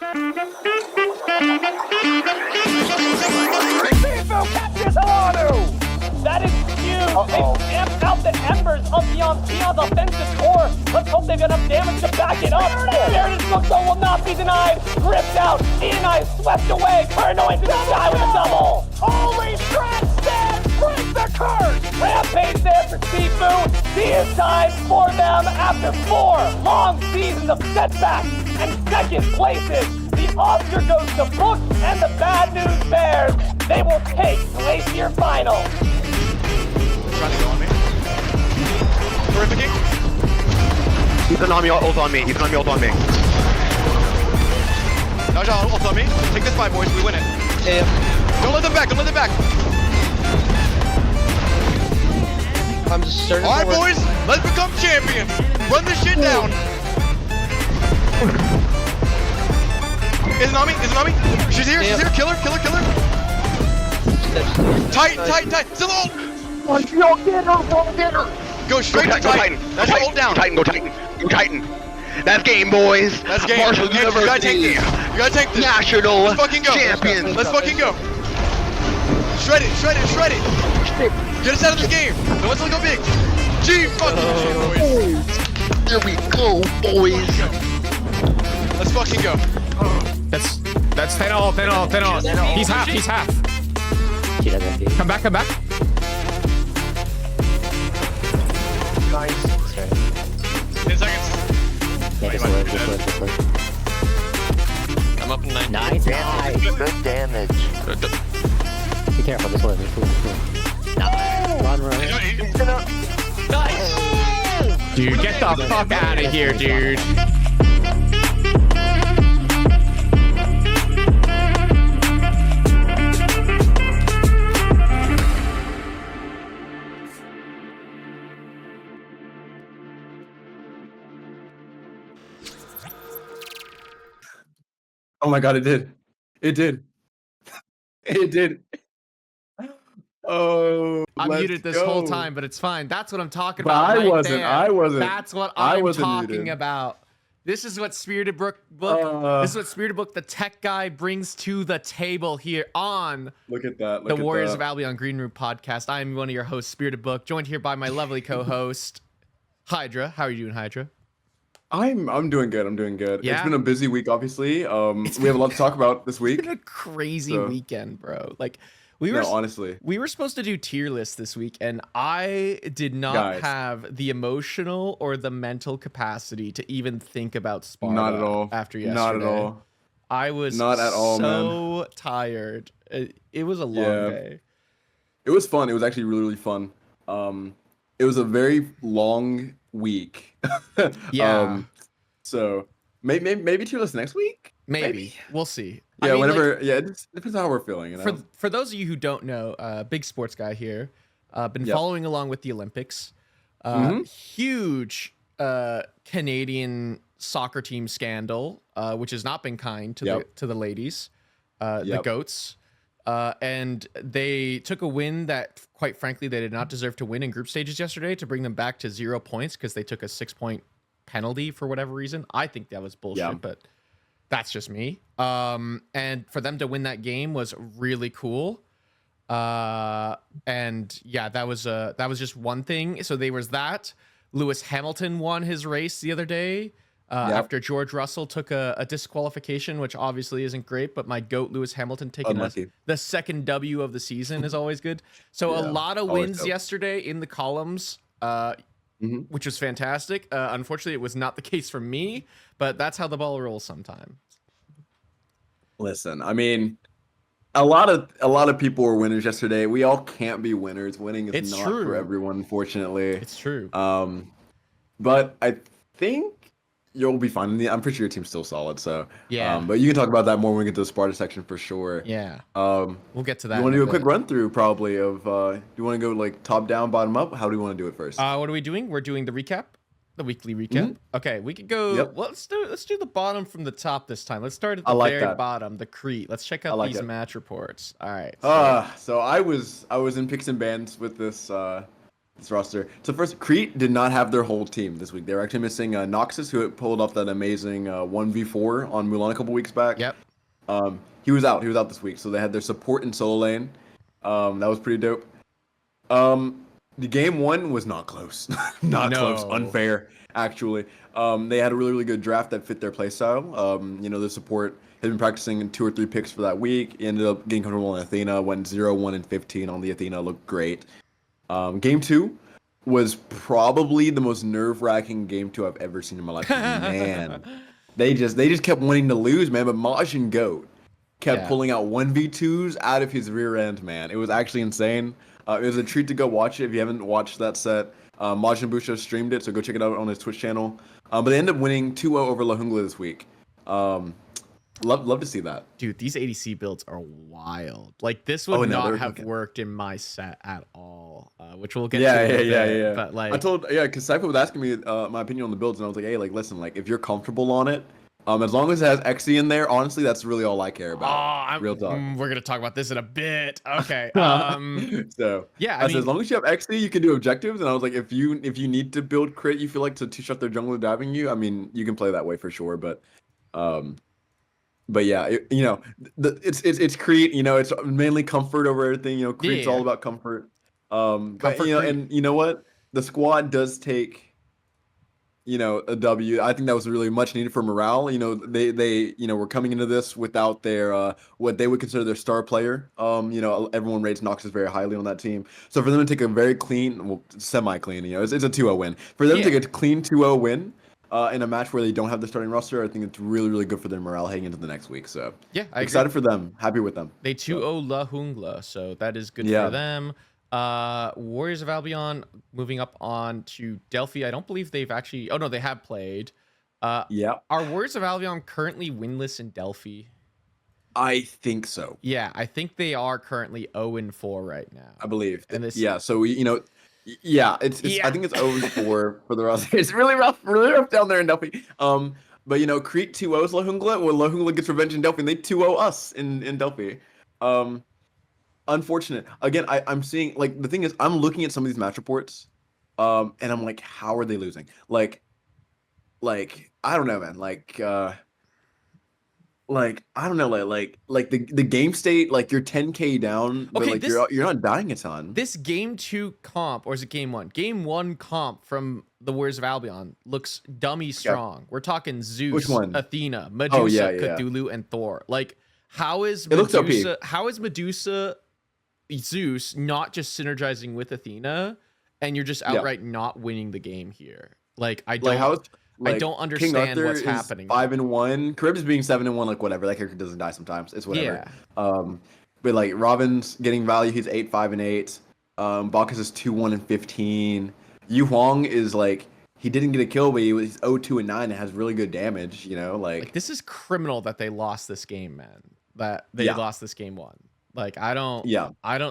Captures Alanu! That is huge! They've amped out the embers of Sion's offensive core. Let's hope they've got enough damage to back it up. Spiritedbook though will not be denied. Ripped out, Ian swept away, Paranoid to the sky with a double! Holy strat stand! Break the curse! Rampage there for Sifu. He is tied for them after 4 long seasons of setbacks and second places. The Oscar goes to Book and the Bad News Bears. They will take Glacier Final. Trying to go on me. Terrific. He's an army ult on me. Naja, ult on me. Take this fight, boys. We win it. Yeah. Don't let them back. I'm just starting. All right, boys. Let's become champions. Run this shit down. Is it on me? She's here. Kill her. Titan. Still ult. Get her. Go straight to Titan. That's your ult down. Go Titan. That's game, boys. That's game. Marshall You gotta take this. National Let's fucking go. champions. Let's fucking go. Shred it. Get us out of this game. No one's gonna go big. G fucking shit, boys. There we go, boys. Let's fucking go. That's 10 all. He's half. Come back. 10 seconds. Yeah, just live. I'm up in 9. Nice. Good damage. Be careful, just live. Run. Nice. Dude, get the fuck out of here, dude. Oh my god, it did. It did. Oh, I'm let's muted this go. whole time, but it's fine. That's what I'm talking But about. I wasn't. That's what I'm talking muted. about. This is what Spiritedbook, the tech guy, brings to the table here on Look at that. the Warriors of Albion Greenroom Podcast. I am one of your hosts, Spiritedbook, joined here by my lovely co-host, Hydra. How are you doing, Hydra? I'm doing good. Yeah? It's been a busy week, obviously. We have a lot to talk about this week. It's been a crazy weekend, bro. Like honestly, we were supposed to do tier lists this week, and I did not have the emotional or the mental capacity to even think about Sparta. Not at all. After yesterday, not at all. I was not at all, so tired. It was a long day. It was fun. It was actually really fun. It was a very long week. Yeah. So maybe tier list next week. Maybe we'll see. Yeah, I mean, whenever. like, It depends on how we're feeling. You know? For those of you who don't know, big sports guy here, been following along with the Olympics. Huge Canadian soccer team scandal, which has not been kind to the ladies, the goats. And they took a win that, quite frankly, they did not deserve to win in group stages yesterday to bring them back to 0 points because they took a 6-point penalty for whatever reason. I think that was bullshit, but that's just me. And for them to win that game was really cool. And yeah, that was just one thing. So there was that. Lewis Hamilton won his race the other day. After George Russell took a disqualification, which obviously isn't great, but my GOAT Lewis Hamilton taking the second W of the season is always good. So a lot of wins yesterday in the columns, which was fantastic. Unfortunately, it was not the case for me, but that's how the ball rolls sometimes. Listen, I mean, a lot of people were winners yesterday. We all can't be winners. Winning is not for everyone, unfortunately. It's true. But I think you'll be fine. I'm pretty sure your team's still solid. So yeah. But you can talk about that more when we get to the Sparta section for sure. Yeah. We'll get to that. You want to do a quick run through probably of? Do you want to go like top down, bottom up? How do you want to do it first? What are we doing? We're doing the recap, the weekly recap. Okay, we could go. Yep. Well, let's do the bottom from the top this time. Let's start at the very bottom, the Crete. Let's check out these match reports. All right. So I was in picks and bans with this this roster. So first, Crete did not have their whole team this week. They were actually missing Noxus, who had pulled off that amazing 1v4 on Mulan a couple weeks back. Yep. He was out this week. So they had their support in solo lane. That was pretty dope. The game one was not close. Not close. Unfair, actually. They had a really, really good draft that fit their playstyle. The support had been practicing 2 or 3 picks for that week. He ended up getting comfortable on Athena, went 0-1 and 15 on the Athena, looked great. Game 2 was probably the most nerve-wracking game 2 I've ever seen in my life. Man, they just kept wanting to lose, man. But Maj and Goat kept pulling out 1v2s out of his rear end, man. It was actually insane. It was a treat to go watch it. If you haven't watched that set, Majin Busho streamed it, so go check it out on his Twitch channel. But they ended up winning 2-0 over La Jungla this week. Love to see that. Dude, these ADC builds are wild. Like, this would not have worked in my set at all, which we'll get to. Yeah. But like, because Cypher was asking me my opinion on the builds, and I was like, hey, like, listen, like, if you're comfortable on it, as long as it has XE in there, honestly, that's really all I care about. Real talk. We're gonna talk about this in a bit. Okay. So yeah, I mean, as long as you have XE, you can do objectives. And I was like, if you need to build crit, you feel like to shut their jungler diving you. I mean, you can play that way for sure. But yeah, it's Crete. It's mainly comfort over everything. Crete's all about comfort. But and you know what, the squad does take a W. I think that was really much needed for morale. They were coming into this without their what they would consider their star player. Everyone rates Noxus very highly on that team. So for them to take a very clean, well, semi-clean, it's a 2-0 win. For them to take a clean 2-0 win in a match where they don't have the starting roster, I think it's really, really good for their morale heading into the next week. So yeah, excited for them. Happy with them. They 2-0 La Jungla, so that is good for them. Warriors of Albion moving up on to Delphi. I don't believe they've actually. Oh no, they have played. Are Warriors of Albion currently winless in Delphi? I think so. Yeah, I think they are currently 0-4 right now. I believe. And this, so I think it's 0-4 for the roster. It's really rough down there in Delphi. But Crete 2-0's La Jungla. Well, La Jungla gets revenge in Delphi, and they 2-0 us in Delphi. Unfortunate. Again, I'm seeing, like, the thing is, I'm looking at some of these match reports, and I'm like, how are they losing? Like I don't know, man. I don't know, like the game state, like you're 10k down, but like you're not dying a ton. This game 2 comp, or is it game 1? Game 1 comp from the Warriors of Albion looks dummy strong. We're talking Zeus, Which one? Athena, Medusa, Cthulhu, and Thor. Like, how is Medusa, Zeus not just synergizing with Athena, and you're just outright not winning the game here? Like, I don't understand what's happening. 5-1. Carib's being 7-1. Like, whatever. That character doesn't die sometimes. It's whatever. Yeah. But like Robin's getting value. He's 8-5-8. Bacchus is 2-1-15. Yu Huang is like, he didn't get a kill, but he's 0-2-9 and has really good damage. Like this is criminal that they lost this game, man. That they lost this game 1. Like, I don't.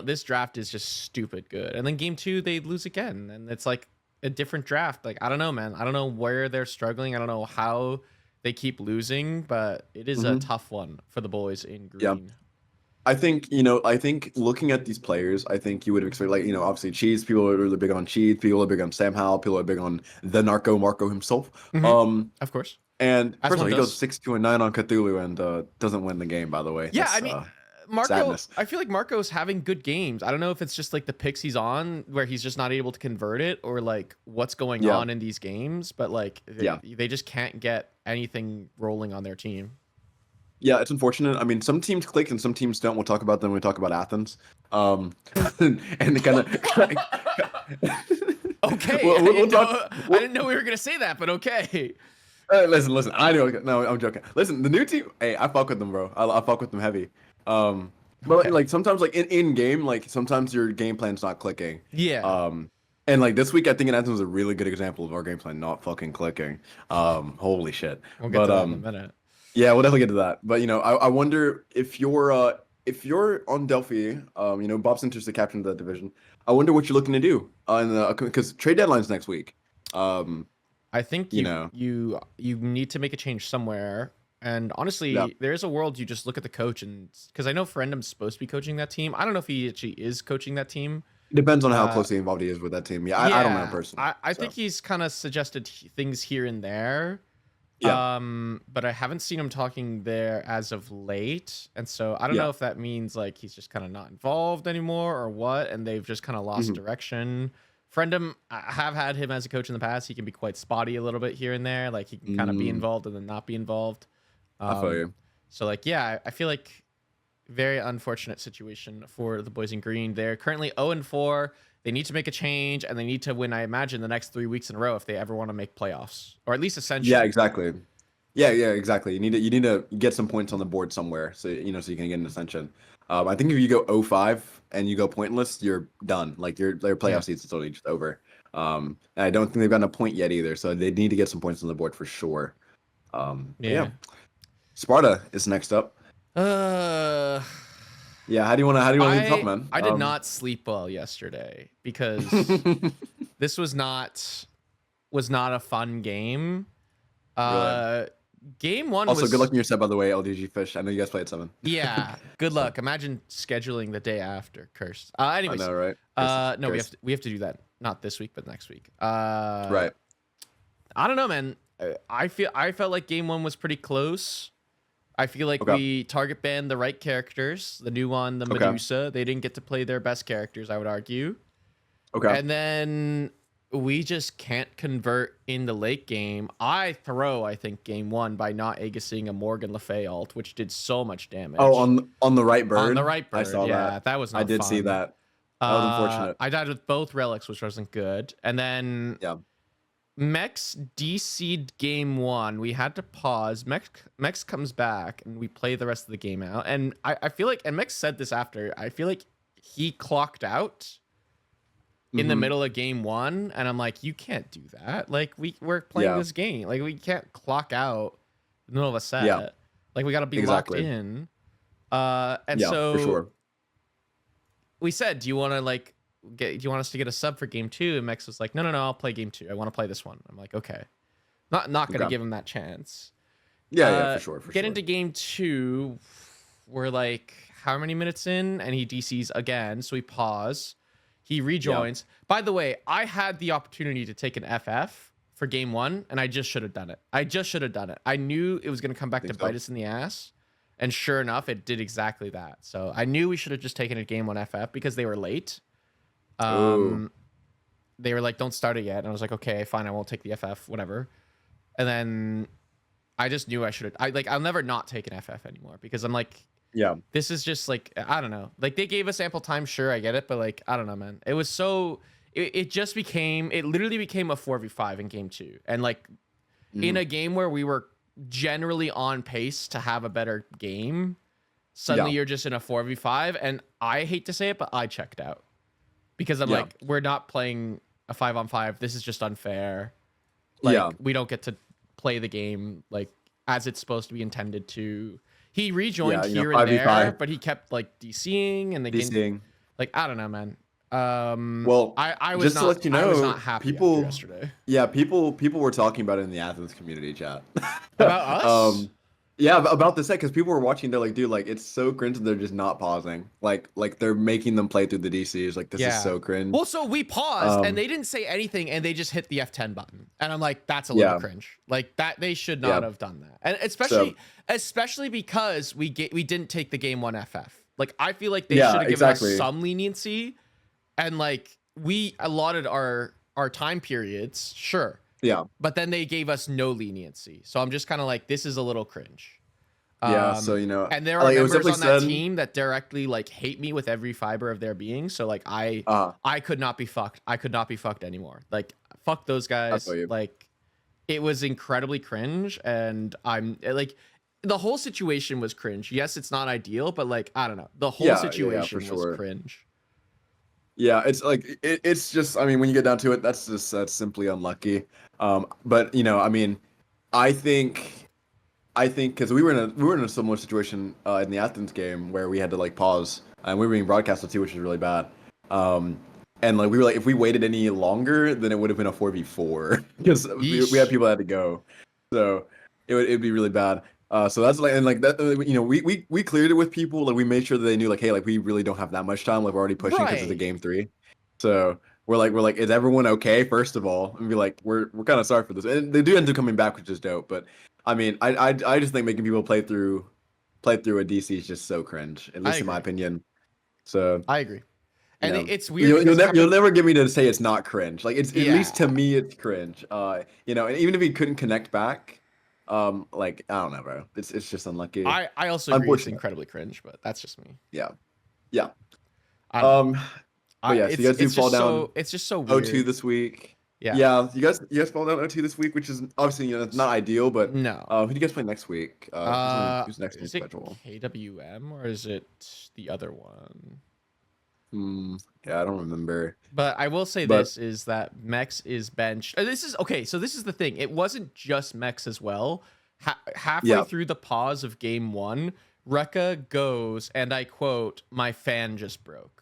This draft is just stupid good. And then game 2 they lose again, and it's like a different draft. Like, I don't know, man. I don't know where they're struggling. I don't know how they keep losing, but it is a tough one for the boys in green. Yeah. I think looking at these players, I think you would expect, like, obviously Cheese, people are really big on Cheese, people are big on Sam Howell, people are big on the Narco Marco himself. Of course. And first of all, he goes 6-2-9 on Cthulhu and doesn't win the game, by the way. Yeah, I mean, Marco, sadness. I feel like Marco's having good games. I don't know if it's just like the picks he's on where he's just not able to convert it, or like what's going on in these games, but like they just can't get anything rolling on their team. Yeah, it's unfortunate. I mean, some teams click and some teams don't. We'll talk about them when we talk about Athens. And they kind of okay. I didn't know we were gonna say that, but okay. Listen. I know. No, I'm joking. Listen, the new team. Hey, I fuck with them, bro. I fuck with them heavy. But like sometimes, like in game, like sometimes your game plan's not clicking. Yeah. And like this week, I think Athens was a really good example of our game plan not fucking clicking. Holy shit. We'll get to that in a minute. Yeah, we'll definitely get to that. But I wonder if you're on Delphi, Bob Sinter's the captain of that division. I wonder what you're looking to do because trade deadline's next week. I think you need to make a change somewhere. And honestly, there's a world you just look at the coach, and because I know Ferendum's supposed to be coaching that team. I don't know if he actually is coaching that team. It depends on how closely involved he is with that team. Yeah, I don't know personally. I think he's kind of suggested things here and there. Yeah. But I haven't seen him talking there as of late, and so I don't know if that means like he's just kind of not involved anymore or what, and they've just kind of lost direction. Friendem, I have had him as a coach in the past. He can be quite spotty a little bit here and there. Like he can kind of be involved and then not be involved. I feel you. So like, yeah, I feel like very unfortunate situation for the boys in green. They're currently 0-4. They need to make a change, and they need to win, I imagine, the next 3 weeks in a row if they ever want to make playoffs, or at least essentially. Yeah, exactly. Yeah, exactly. You need to get some points on the board somewhere, so you can get an ascension. I think if you go 0-5 and you go pointless, you're done. Like their playoff seats is totally just over. And I don't think they've gotten a point yet either, so they need to get some points on the board for sure. Yeah. Sparta is next up. Yeah, how do you want to lead this up, man? I did not sleep well yesterday because this was not a fun game. Really? Game one also, was... good luck in your set, by the way, LDG Fish. I know you guys play at 7. Yeah, good luck. Imagine scheduling the day after. Cursed. Anyways, I know, right? No, we have to do that. Not this week, but next week. Right. I don't know, man. I felt like game one was pretty close. I feel like we target banned the right characters. The new one, the Medusa, they didn't get to play their best characters, I would argue. Okay. And then we just can't convert in the late game. I think, game one by not Aegising a Morgan Le Fay ult, which did so much damage. Oh, on the right bird? On the right bird, I saw that. That was not I did fun. see that. That was unfortunate. I died with both relics, which wasn't good. And then... Yeah. Mex DC'd game one. We had to pause. Mex comes back and we play the rest of the game out. And I feel like, and Mex said this after, I feel like he clocked out in the middle of game one. And I'm like, you can't do that. Like we're playing this game. Like we can't clock out in the middle of a set. Yeah. Like we got to be locked in. And so for sure. We said, do you want us to get a sub for game two? And Mex was like, no, I'll play game two. I want to play this one. I'm like, okay. Not gonna give him that chance. Yeah, for sure. Get into game two. We're like, how many minutes in? And he DCs again. So we pause. He rejoins. By the way, I had the opportunity to take an FF for game one, and I just should have done it. I knew it was gonna come back to bite us in the ass. And sure enough, it did exactly that. So I knew we should have just taken a game one FF because they were late. They were like, don't start it yet. And I was like, okay, fine, I won't take the FF, whatever. And then I just knew I should have. I'll never not take an FF anymore because I'm like, this is just like, I don't know. Like they gave us ample time, sure, I get it, but like, I don't know, man. It was so, it literally became a 4v5 in game two. And like in a game where we were generally on pace to have a better game, suddenly you're just in a 4v5. And I hate to say it, but I checked out. Because I'm like, we're not playing a 5-on-5. This is just unfair. Like, we don't get to play the game like as it's supposed to be intended to. He rejoined here and there, but he kept like DCing and the game. Like, I don't know, man. Well, I was just not, to let you know, I was not happy after yesterday. Yeah, people were talking about it in the Athens community chat. About us? Yeah, about the set, because people were watching. They're like, dude, like it's so cringe that they're just not pausing. Like they're making them play through the DCs. Like this is so cringe. Well, so we paused and they didn't say anything, and they just hit the F10 button, and I'm like, that's a little cringe. Like that they should not have done that, and especially because we didn't take the game one FF. Like I feel like they should have given us some leniency, and like we allotted our time periods, sure. Yeah. But then they gave us no leniency. So I'm just kind of like, this is a little cringe. So, and there are members on that team that directly like hate me with every fiber of their being. So like I could not be fucked. I could not be fucked anymore. Like fuck those guys. Like it was incredibly cringe. And I'm like, the whole situation was cringe. Yes, it's not ideal, but like, I don't know. The whole situation was cringe. Yeah, it's like it's just. I mean, when you get down to it, that's simply unlucky. But I mean, I think because we were in a similar situation in the Athens game where we had to like pause and we were being broadcasted too, which is really bad. And like we were like, if we waited any longer, then it would have been a 4v4 because we had people that had to go, so it'd be really bad. So that's like, and like that, we cleared it with people. Like we made sure that they knew, like, hey, like we really don't have that much time. Like we're already pushing because it's a game 3. So we're like, is everyone okay? First of all, and be like, we're kind of sorry for this, and they do end up coming back, which is dope. But I mean, I just think making people play through a DC is just so cringe, at least in my opinion. So I agree. And you know, it's weird. You'll never get me to say it's not cringe. Like it's at least to me, it's cringe. You know, and even if he couldn't connect back, like I don't know, bro. It's just unlucky. I also agree it's incredibly cringe, but that's just me. Yeah. But yeah, so you guys do fall down. It's just so weird. O2 this week. Yeah. You guys fall down O2 this week, which is obviously it's not ideal, but no. Who do you guys play next week? Who's next in the schedule? KWM or is it the other one? Yeah, I don't remember. But I will say this is that Mex is benched. This is okay. So this is the thing. It wasn't just Mex as well. Halfway through the pause of game 1, Rekka goes, and I quote, "My fan just broke."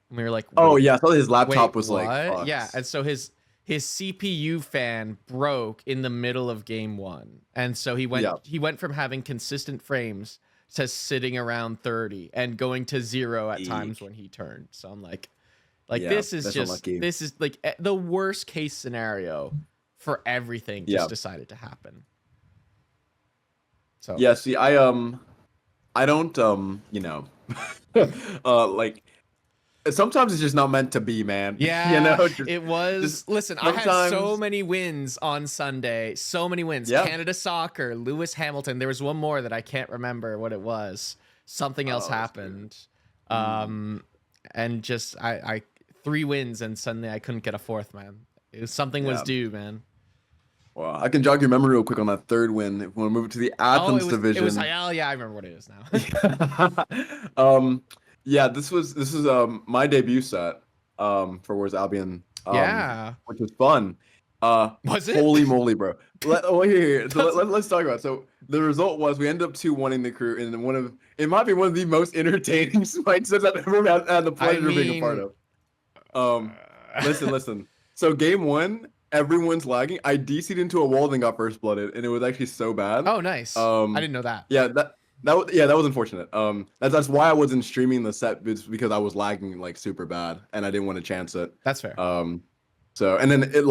And we were like, "Oh yeah, I thought his laptop was what?" like, fucked. Yeah, and so his CPU fan broke in the middle of game 1, and so he went from having consistent frames to sitting around 30 and going to 0 at times when he turned. So I'm like this is like the worst case scenario for everything just decided to happen. So yeah, see, I don't you know, like sometimes it's just not meant to be, man. Yeah, you know, it was. Listen, I had so many wins on Sunday. So many wins. Yeah. Canada Soccer, Lewis Hamilton. There was one more that I can't remember what it was. Something else happened. And just I 3 wins, and suddenly I couldn't get a 4th, man. Something was due, man. Well, I can jog your memory real quick on that 3rd win. If we want to move it to the Athens division. It was yeah, I remember what it is now. Yeah, this was my debut set for Wars Albion. Which was fun. Was it? Holy moly, bro! Here. So let's talk about it. So the result was we ended up 2-1 in the crew, and it might be one of the most entertaining fight sets I've ever had the pleasure of being a part of. Listen. So game 1, everyone's lagging. I DC'd into a wall and got first blooded, and it was actually so bad. Oh, nice. I didn't know that. Yeah, that was unfortunate. That's why I wasn't streaming the set, because I was lagging like super bad, and I didn't want to chance it. That's fair. So and then it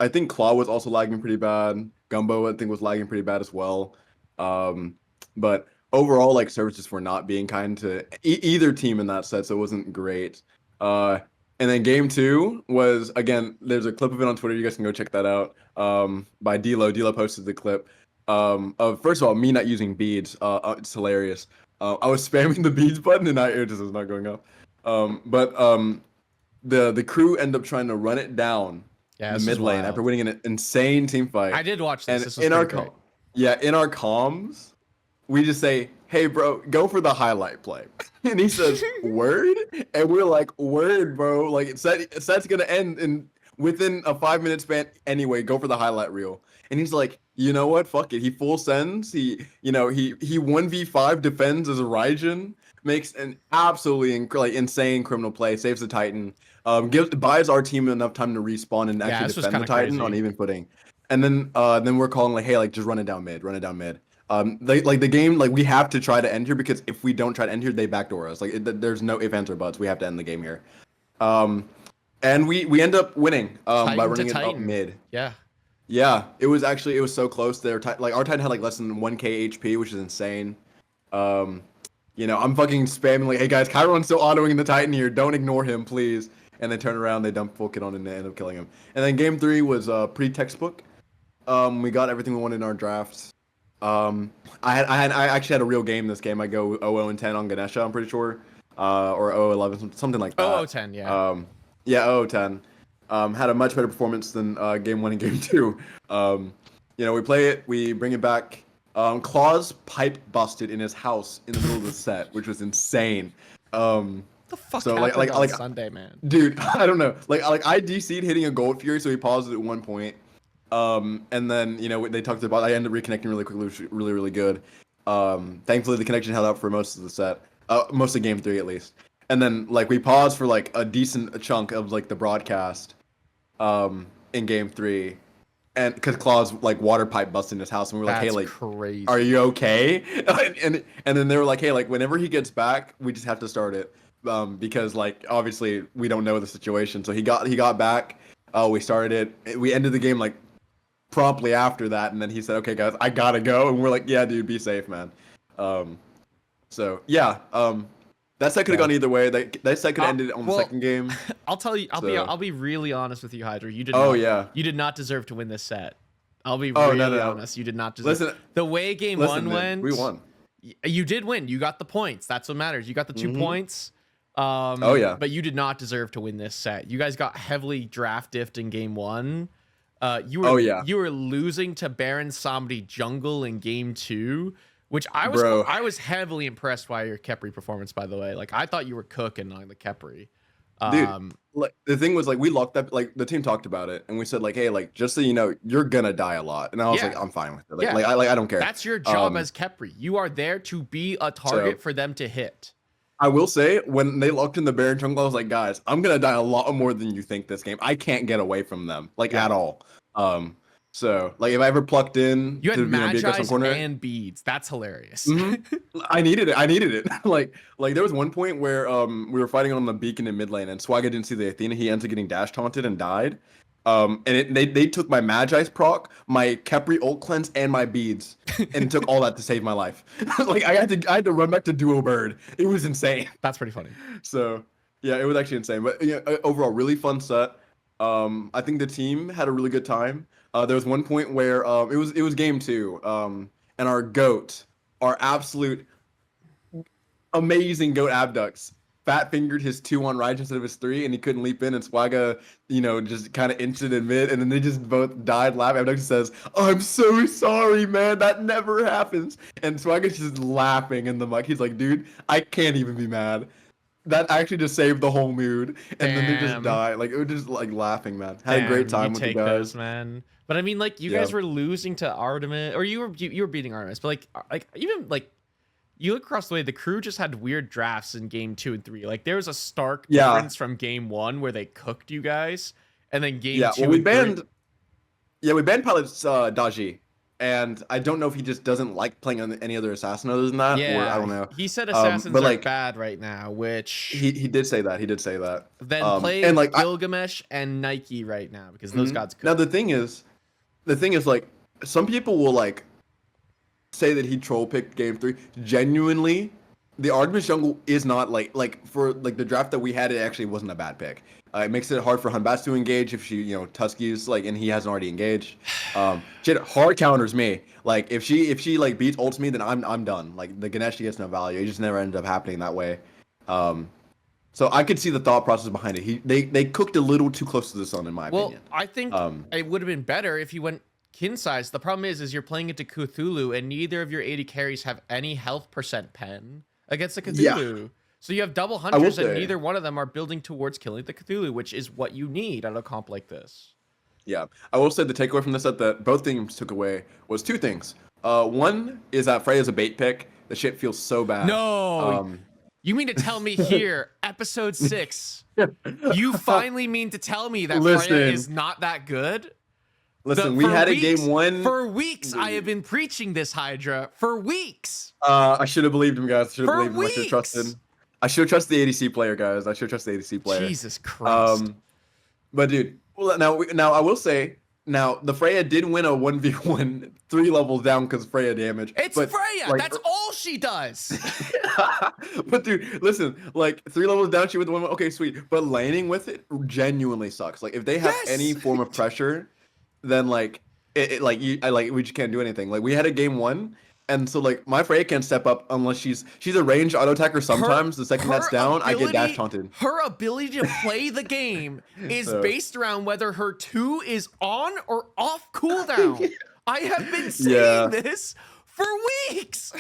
I think Claw was also lagging pretty bad. Gumbo I think was lagging pretty bad as well. But overall, like, servers just were not being kind to either team in that set, so it wasn't great. And then game 2 was, again, there's a clip of it on Twitter. You guys can go check that out. By Dilo. Dilo posted the clip. Of first of all, me not using beads. It's hilarious. I was spamming the beads button and it just was not going up. The crew end up trying to run it down in the mid lane after winning an insane team fight. I did watch this. And this was in our great. in our comms, we just say, "Hey, bro, go for the highlight play," and he says, "Word," and we're like, "Word, bro! Like set's gonna end within a 5-minute span anyway. Go for the highlight reel." And he's like, "You know what? Fuck it." He full sends. He 1v5 defends as a Raijin, makes an absolutely insane criminal play, saves the Titan, buys our team enough time to respawn and actually defend the Titan on even footing. And then we're calling like, "Hey, like, just run it down mid. The game, like, we have to try to end here, because if we don't try to end here, they backdoor us. Like, there's no ifs, ands, or buts. We have to end the game here. And we end up winning by running it up mid. Yeah, it was so close there. Like, our Titan had like less than 1k HP, which is insane. I'm fucking spamming like, "Hey guys, Chiron's still autoing the Titan here. Don't ignore him, please." And they turn around, they dump full kit on, and they end up killing him. And then game 3 was pretty textbook. We got everything we wanted in our drafts. I actually had a real game this game. I go 0-10 on Ganesha, I'm pretty sure, or 0-11, something like that. 0-10, yeah. Yeah, 0-10. Had a much better performance than game 1 and game 2. We play it, we bring it back. Claw's pipe busted in his house in the middle of the set, which was insane. What the fuck happened on Sunday, man? Dude, I don't know. Like I DC'd hitting a Gold Fury, so he paused it at one point. And then, they talked about, I ended up reconnecting really quickly, which was really, really good. Thankfully, the connection held out for most of the set, most of game 3 at least. And then, like, we paused for like a decent chunk of like the broadcast in game 3. And because Claw's like water pipe busted in his house, and we were like, "Hey, like, crazy. Are you okay?" and then they were like, "Hey, like, whenever he gets back, we just have to start it." because like obviously we don't know the situation. So he got back. We started it. We ended the game like promptly after that, and then he said, "Okay, guys, I gotta go." And we're like, "Yeah, dude, be safe, man." So yeah, that set could have gone either way. That set could have ended on the second game. I'll tell you. I'll be really honest with you, Hydra. You did. You did not deserve to win this set. I'll be really honest. You did not deserve. Listen, the way game one went, we won. You did win. You got the points. That's what matters. You got the 2 points. But you did not deserve to win this set. You guys got heavily draft diffed in game one. You were losing to Baron Somebody Jungle in game two, which I was heavily impressed by your Khepri performance, by the way. Like I thought you were cooking on the Khepri. Dude, like the thing was like we locked up, like the team talked about it and we said like, hey, like just so you know, you're gonna die a lot. And I was like, I'm fine with it. Like, I don't care. That's your job as Khepri. You are there to be a target for them to hit. I will say, when they locked in the Baron Jungle, I was like, guys, I'm gonna die a lot more than you think this game. I can't get away from them, like at all. So like if I ever plucked in, you had Magi's corner, and beads. That's hilarious. I needed it. like there was one point where we were fighting on the beacon in mid lane, and Swagga didn't see the Athena. He ended up getting dash taunted and died. And they took my Magi's proc, my Khepri ult cleanse, and my beads, and took all that to save my life. Like I had to run back to Duo Bird. It was insane. That's pretty funny. So yeah, it was actually insane. But yeah, overall, really fun set. I think the team had a really good time. There was one point where it was game two, and our goat, our absolute amazing goat Abducts, fat fingered his 2-1 Rage instead of his 3, and he couldn't leap in, and Swagga, just kind of inched in mid, and then they just both died laughing. Abduct says, "I'm so sorry, man, that never happens." And Swagga's just laughing in the mic. He's like, "Dude, I can't even be mad. That actually just saved the whole mood." And then they just die. Like, it was just like laughing, man. Had a great time with you guys. Those, man. But I mean, like, you guys were losing to Artemis, or you were beating Artemis, but like even like you look across the way, the crew just had weird drafts in game 2 and 3. Like there was a stark difference from game 1 where they cooked you guys, and then game 2. We banned Pilot's Daji. And I don't know if he just doesn't like playing on any other assassin other than that, or I don't know. He said assassins are bad right now, which he did say that. He did say that. Then play Gilgamesh and Nike right now because those gods cook. Now the thing is like some people will like say that he troll picked game 3. Genuinely, the Artemis jungle is not like for like the draft that we had, it actually wasn't a bad pick. It makes it hard for Hunbats to engage if she, Tuskie's like, and he hasn't already engaged. She hard counters me. Like if she like beats ults me, then I'm done. Like the Ganesh gets no value. It just never ended up happening that way. So I could see the thought process behind it. They cooked a little too close to the sun, in my opinion. Well, I think it would have been better if you went kin size. The problem is you're playing into Cthulhu, and neither of your 80 carries have any health % pen against the Cthulhu. Yeah. So you have double hunters, and neither one of them are building towards killing the Cthulhu, which is what you need on a comp like this. Yeah, I will say the takeaway from this set that both teams took away was 2 things. One is that Freya's a bait pick. The shit feels so bad. No, you mean to tell me here, episode 6, you finally mean to tell me that Freya is not that good? Listen, we had a game 1. For weeks, I have been preaching this, Hydra. For weeks. I should have believed him, guys. I should have believed him. I should have trusted him. I should trust the ADC player, guys. I should trust the ADC player. Jesus Christ. But dude, now I will say, the Freya did win a 1v1 3 levels down because Freya damage. It's Freya. Like, that's all she does. But dude, listen, like 3 levels down, she went the 1. Okay, sweet. But laning with it genuinely sucks. Like if they have any form of pressure, then we just can't do anything. Like we had a game 1. And so, like, my Freya can't step up unless she's a ranged auto attacker sometimes. The second that's down, I get dash taunted. Her ability to play the game is based around whether her 2 is on or off cooldown. I have been saying this for weeks.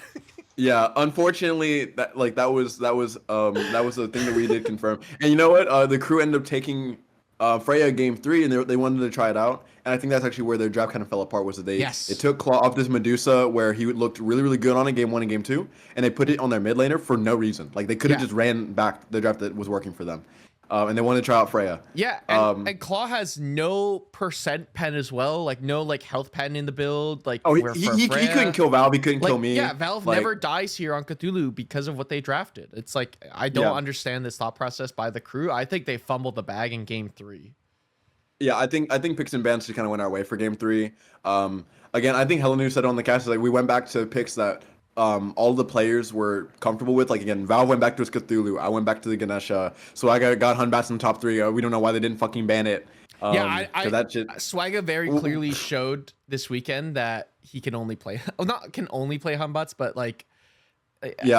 Yeah, unfortunately, that was the thing that we did confirm. And you know what? The crew ended up taking Freya game 3, and they wanted to try it out. And I think that's actually where their draft kind of fell apart, was that they took Claw off this Medusa where he looked really, really good on it game 1 and game 2, and they put it on their mid laner for no reason. Like they could have just ran back the draft that was working for them. and they wanted to try out Freya. Yeah, and Claw has no percent pen as well, like no like health pen in the build. Like He couldn't kill Valve, he couldn't kill me. Yeah, Valve never dies here on Cthulhu because of what they drafted. It's like I don't understand this thought process by the crew. I think they fumbled the bag in game 3. Yeah, I think picks and bans just kind of went our way for game 3. Again, I think Helenu said on the cast, like we went back to picks that all the players were comfortable with. Like again, Valve went back to his Cthulhu. I went back to the Ganesha. So I got Hunbats in the top 3. We don't know why they didn't fucking ban it. Swagga very clearly showed this weekend that he can only play. Can only play Hunbats, but like. He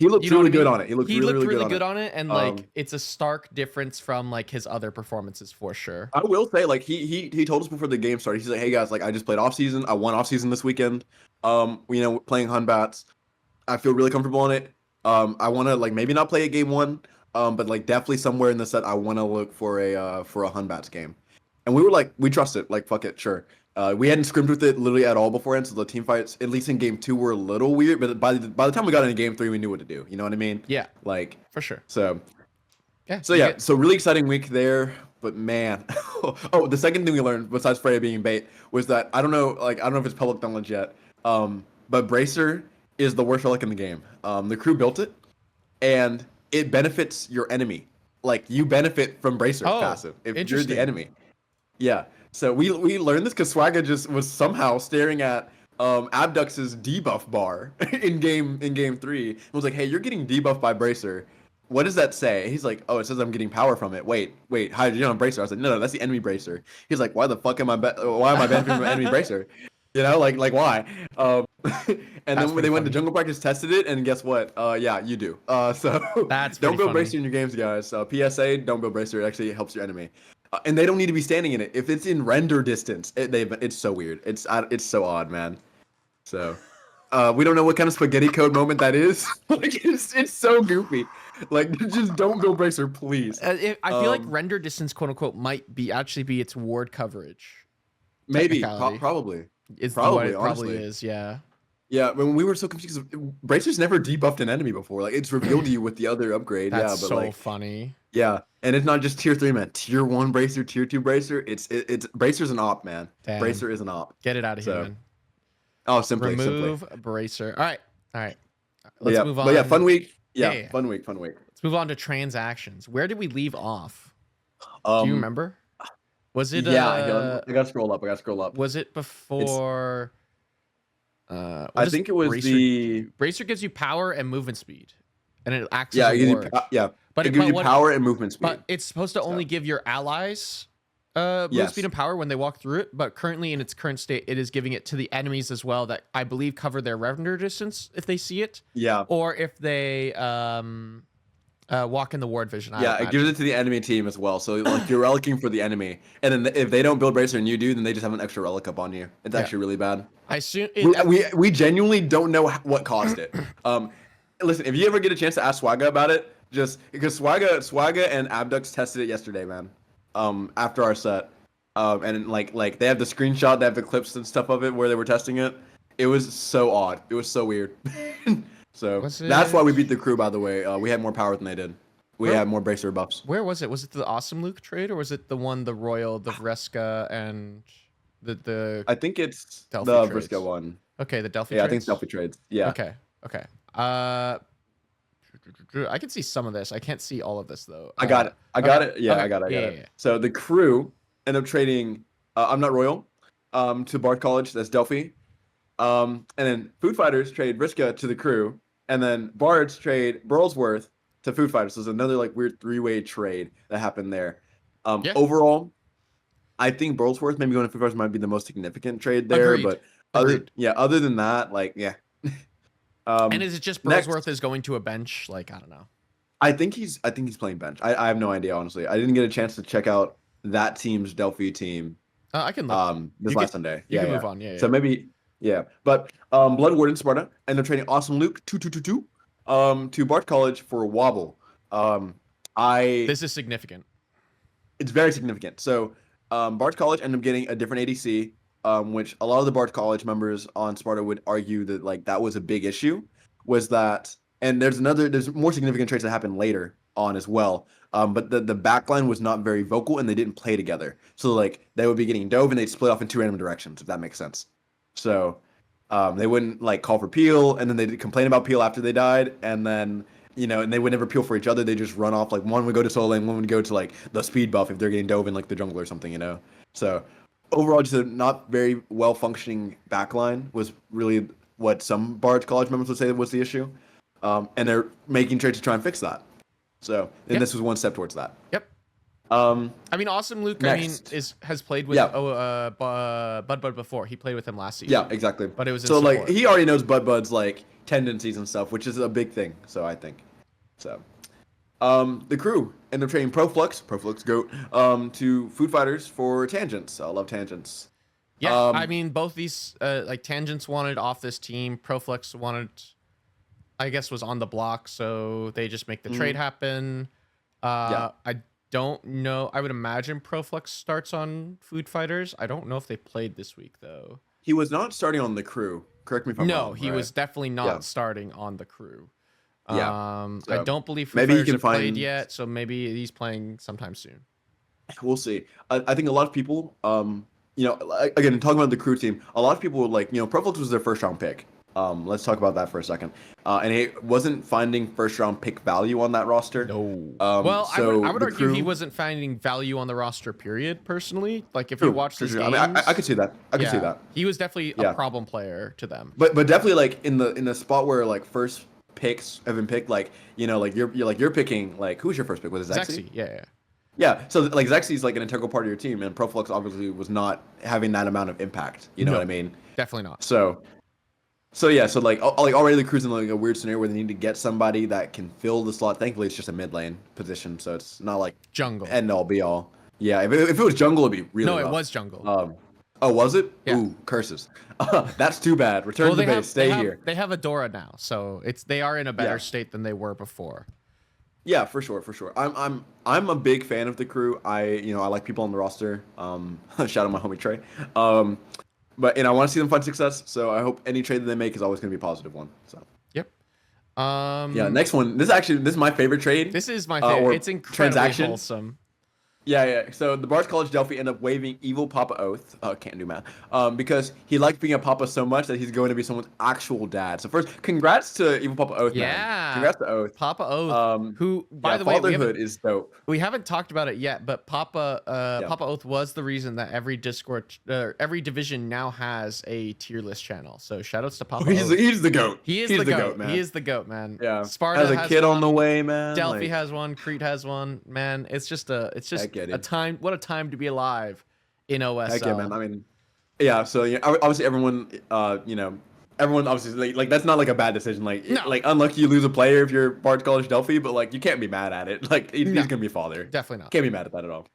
looked really good on it. He looked really good on it, and like it's a stark difference from like his other performances for sure. I will say, like he told us before the game started, he's like, "Hey guys, like I just played off season. I won off season this weekend. Playing Hunbats. I feel really comfortable on it. I want to like maybe not play a game 1, but like definitely somewhere in the set I want to look for a Hunbats game." And we were like, we trust it. Like fuck it, sure. We hadn't scrimmed with it literally at all beforehand, so the team fights, at least in game 2, were a little weird. But by the time we got into game 3, we knew what to do. You know what I mean? Yeah. Like for sure. So really exciting week there. But man, the second thing we learned besides Freya being bait was that I don't know if it's public knowledge yet. But Bracer is the worst relic in the game. The crew built it, and it benefits your enemy. Like you benefit from Bracer passive if you're the enemy. Yeah. So we learned this because Swagga just was somehow staring at Abdux's debuff bar in game 3 and was like, "Hey, you're getting debuffed by Bracer. What does that say?" He's like, "Oh, it says I'm getting power from it. Wait, Hydra, you're on Bracer." I was like, "No, that's the enemy Bracer." He's like, "Why the fuck am I benefiting from enemy Bracer? You know, like why?" And then when they went to jungle practice, tested it, and guess what? Yeah, you do. So don't build Bracer in your games, guys. PSA, don't build Bracer. It actually helps your enemy. And they don't need to be standing in it. If it's in render distance, it's so weird. It's so odd, man. So we don't know what kind of spaghetti code moment that is. Like it's so goofy. Like just don't build Bracer, please. I feel like render distance, quote unquote, might actually be its ward coverage. Maybe, probably. It's probably, what it probably is. Yeah. Yeah, when we were so confused, Bracer's never debuffed an enemy before. Like it's revealed to you with the other upgrade. That's but so like, funny. Yeah, and it's not just tier 3, man. Tier 1 Bracer, tier 2 Bracer. It's Bracer's an op, man. Damn. Bracer is an op. Get it out of here, man. Oh, simply remove Bracer. All right. Let's move on. But yeah, fun week. Yeah, fun week. Let's move on to transactions. Where did we leave off? Do you remember? Was it? Yeah, I gotta scroll up. Was it before? I think it was Bracer gives you power and movement speed, and it acts as a ward. But it gives you power and movement speed. But it's supposed to only give your allies movement speed and power when they walk through it. But currently, in its current state, it is giving it to the enemies as well that I believe cover their render distance if they see it. Yeah. Or if they walk in the ward vision. It gives it to the enemy team as well. So like you're relicing for the enemy, and then if they don't build Bracer and you do, then they just have an extra relic up on you. It's actually really bad. We genuinely don't know what caused it. Listen, if you ever get a chance to ask Swagga about it, just because Swagga and Abdux tested it yesterday, man. After our set, and like they have the screenshot, they have the clips and stuff of it where they were testing it. It was so odd. It was so weird. So that's why we beat the crew, by the way. We had more power than they did. We had more Bracer buffs. Where was it? Was it the Awesome Luke trade, or was it the Royal, the Vreska, and the I think it's Delphi the trades. Vreska one. Okay, the Delphi trades? trades? I think it's Delphi trades. Yeah. Okay. I can see some of this. I can't see all of this, though. I got it. Yeah, I got it. Yeah. So the crew ended up trading I'm Not Royal to Bard College. That's Delphi. And then Food Fighters trade Vriska to the crew. And then Bards trade Burlsworth to Food Fighters. So there's another like weird 3-way trade that happened there. Overall, I think Burlsworth maybe going to Food Fighters might be the most significant trade there. Agreed. But other than that, like, yeah. And is it just Burlsworth is going to a bench? Like, I don't know. I think he's playing bench. I have no idea, honestly. I didn't get a chance to check out that team's Delphi team. I can look. This last Sunday. You can move on. Yeah. So maybe, yeah. But Blood Warden Sparta, and they're trading Awesome Luke 2 to Bard College for Wobble. This is significant. It's very significant. So Bard College ended up getting a different ADC, which a lot of the Bard College members on Sparta would argue that like that was a big issue. Was that, and there's more significant trades that happened later on as well. but the backline was not very vocal and they didn't play together. So like they would be getting dove and they'd split off in 2 random directions, if that makes sense. So they wouldn't like call for peel, and then they'd complain about peel after they died, and then and they would never peel for each other. They just run off. Like one would go to solo lane, one would go to like the speed buff if they're getting dove in like the jungle or something. So overall, just a not very well functioning backline was really what some Bards College members would say was the issue. And they're making trades to try and fix that. So this was one step towards that. Yep. I mean, Awesome Luke. Next. Has played with Bud before. He played with him last season. Yeah, exactly. But it was in so support. like he already knows Bud's like tendencies and stuff, which is a big thing. So I think so. The crew end up trading Proflux GOAT, to Food Fighters for Tangents. I love Tangents. Yeah, I mean, both these like Tangents wanted off this team. Proflux wanted, I guess, was on the block, so they just make the trade happen. I don't know. I would imagine Proflux starts on Food Fighters. I don't know if they played this week though. He was not starting on the crew. Correct me if I'm wrong. No, he was definitely not starting on the crew. Yeah. I don't believe Food maybe Fighters he can have played find yet, so maybe he's playing sometime soon. We'll see. I think a lot of people, again, talking about the crew team, a lot of people were like, Proflux was their first round pick. Let's talk about that for a second. And he wasn't finding first round pick value on that roster. No. Well, so I would argue he wasn't finding value on the roster, period, personally. Like, if you watch his games. I mean, I could see that. I could see that. He was definitely a problem player to them. But definitely, like, in the spot where, like, first picks have been picked, like, you're picking, like, who's your first pick? Was it Zexy? Yeah. Yeah, so like Zexy's like an integral part of your team, and Proflux obviously was not having that amount of impact. You know what I mean? Definitely not. So like already the crew's in like a weird scenario where they need to get somebody that can fill the slot. Thankfully, it's just a mid lane position, so it's not like jungle end all be all. Yeah, if it was jungle, it'd be really rough. It was jungle. Oh, was it? Yeah. Ooh, curses. That's too bad. Return to the base. Stay here. They have Adora now, so they are in a better state than they were before. Yeah, for sure. I'm a big fan of the crew. I like people on the roster. Shout out my homie Trey. But I want to see them find success. So I hope any trade that they make is always going to be a positive one. So. Yep. Next one. This is my favorite trade. This is my favorite. It's incredibly wholesome. Yeah. So the Bards College Delphi end up waiving Evil Papa Oath. Can't do math. Because he liked being a Papa so much that he's going to be someone's actual dad. So first, congrats to Evil Papa Oath. Yeah. Man. Congrats to Oath. Papa Oath. Who, by the way, fatherhood is dope. We haven't talked about it yet, but Papa Oath was the reason that every Discord, every division now has a tier list channel. So shoutouts to Papa Oath. He's the GOAT. He's the GOAT, man. He is the GOAT, man. Yeah. Sparta has a kid on the way, man. Delphi has one. Crete has one. Man, it's just a time. What a time to be alive in OSL. Heck yeah, man. I mean, yeah. So obviously everyone, everyone obviously like that's not like a bad decision. Like, like unlucky you lose a player if you're Bards College Delphi, but like you can't be mad at it. Like he's gonna be a father. Definitely not. Can't be mad at that at all.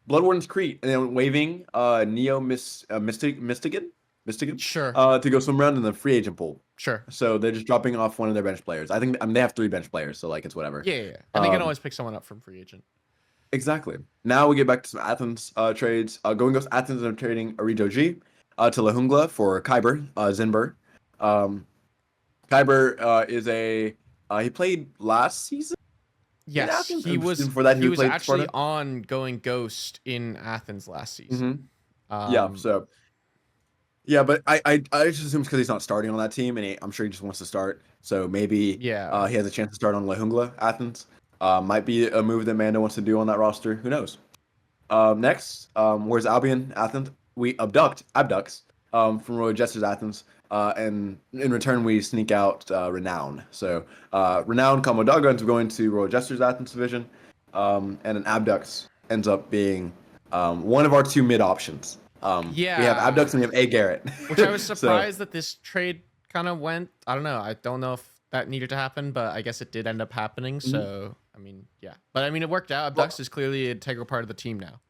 Bloodwarden's Crete and then waiving Neo Mystigan. Sure. To go swim around in the free agent pool. Sure. So they're just dropping off one of their bench players. I think they have 3 bench players, so like it's whatever. Yeah. And they can always pick someone up from free agent. Exactly. Now we get back to some Athens trades. Going Ghost Athens are trading Arijo G to Lahungla for Kyber Zinber. Kyber is he played last season? Yes, he was. Before that, he was played actually Sparta? on Going Ghost in Athens last season. But I just assume because he's not starting on that team, and I'm sure he just wants to start. So maybe he has a chance to start on Lahungla Athens. Might be a move that Mando wants to do on that roster. Who knows? Next, where's Albion Athens? We abducts from Royal Jesters Athens, and in return we sneak out Renown. So Renown Kamodaga ends up going to Royal Jesters Athens division, and an Abducts ends up being one of our 2 mid options. We have Abducts and we have A Garrett. Which I was surprised that this trade kind of went. I don't know. I don't know if that needed to happen, but I guess it did end up happening. So I mean, yeah. But I mean, it worked out. Abducts is clearly an integral part of the team now.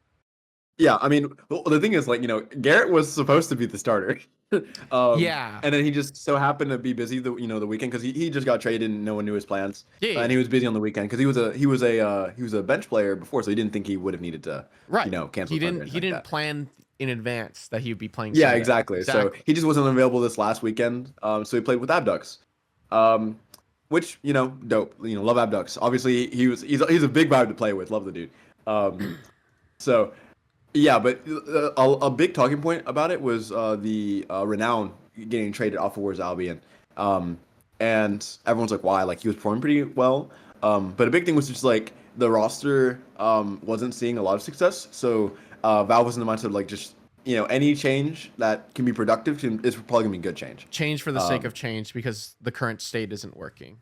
Yeah, I mean, the thing is, like, Garrett was supposed to be the starter. And then he just so happened to be busy the weekend because he just got traded and no one knew his plans. And he was busy on the weekend because he was a bench player before, so he didn't think he would have needed to cancel. He didn't plan in advance that he would be playing. Yeah, exactly. So he just wasn't available this last weekend. So he played with Abducts. which dope. Love Abducts. Obviously, he's a big vibe to play with. Love the dude. So yeah, but a big talking point about it was the Renown getting traded off of Wars Albion, and everyone's like, why? Like he was performing pretty well, but a big thing was just like the roster wasn't seeing a lot of success, so Valve was in the mindset of like just any change that can be productive is probably gonna be good change. Change for the sake of change because the current state isn't working.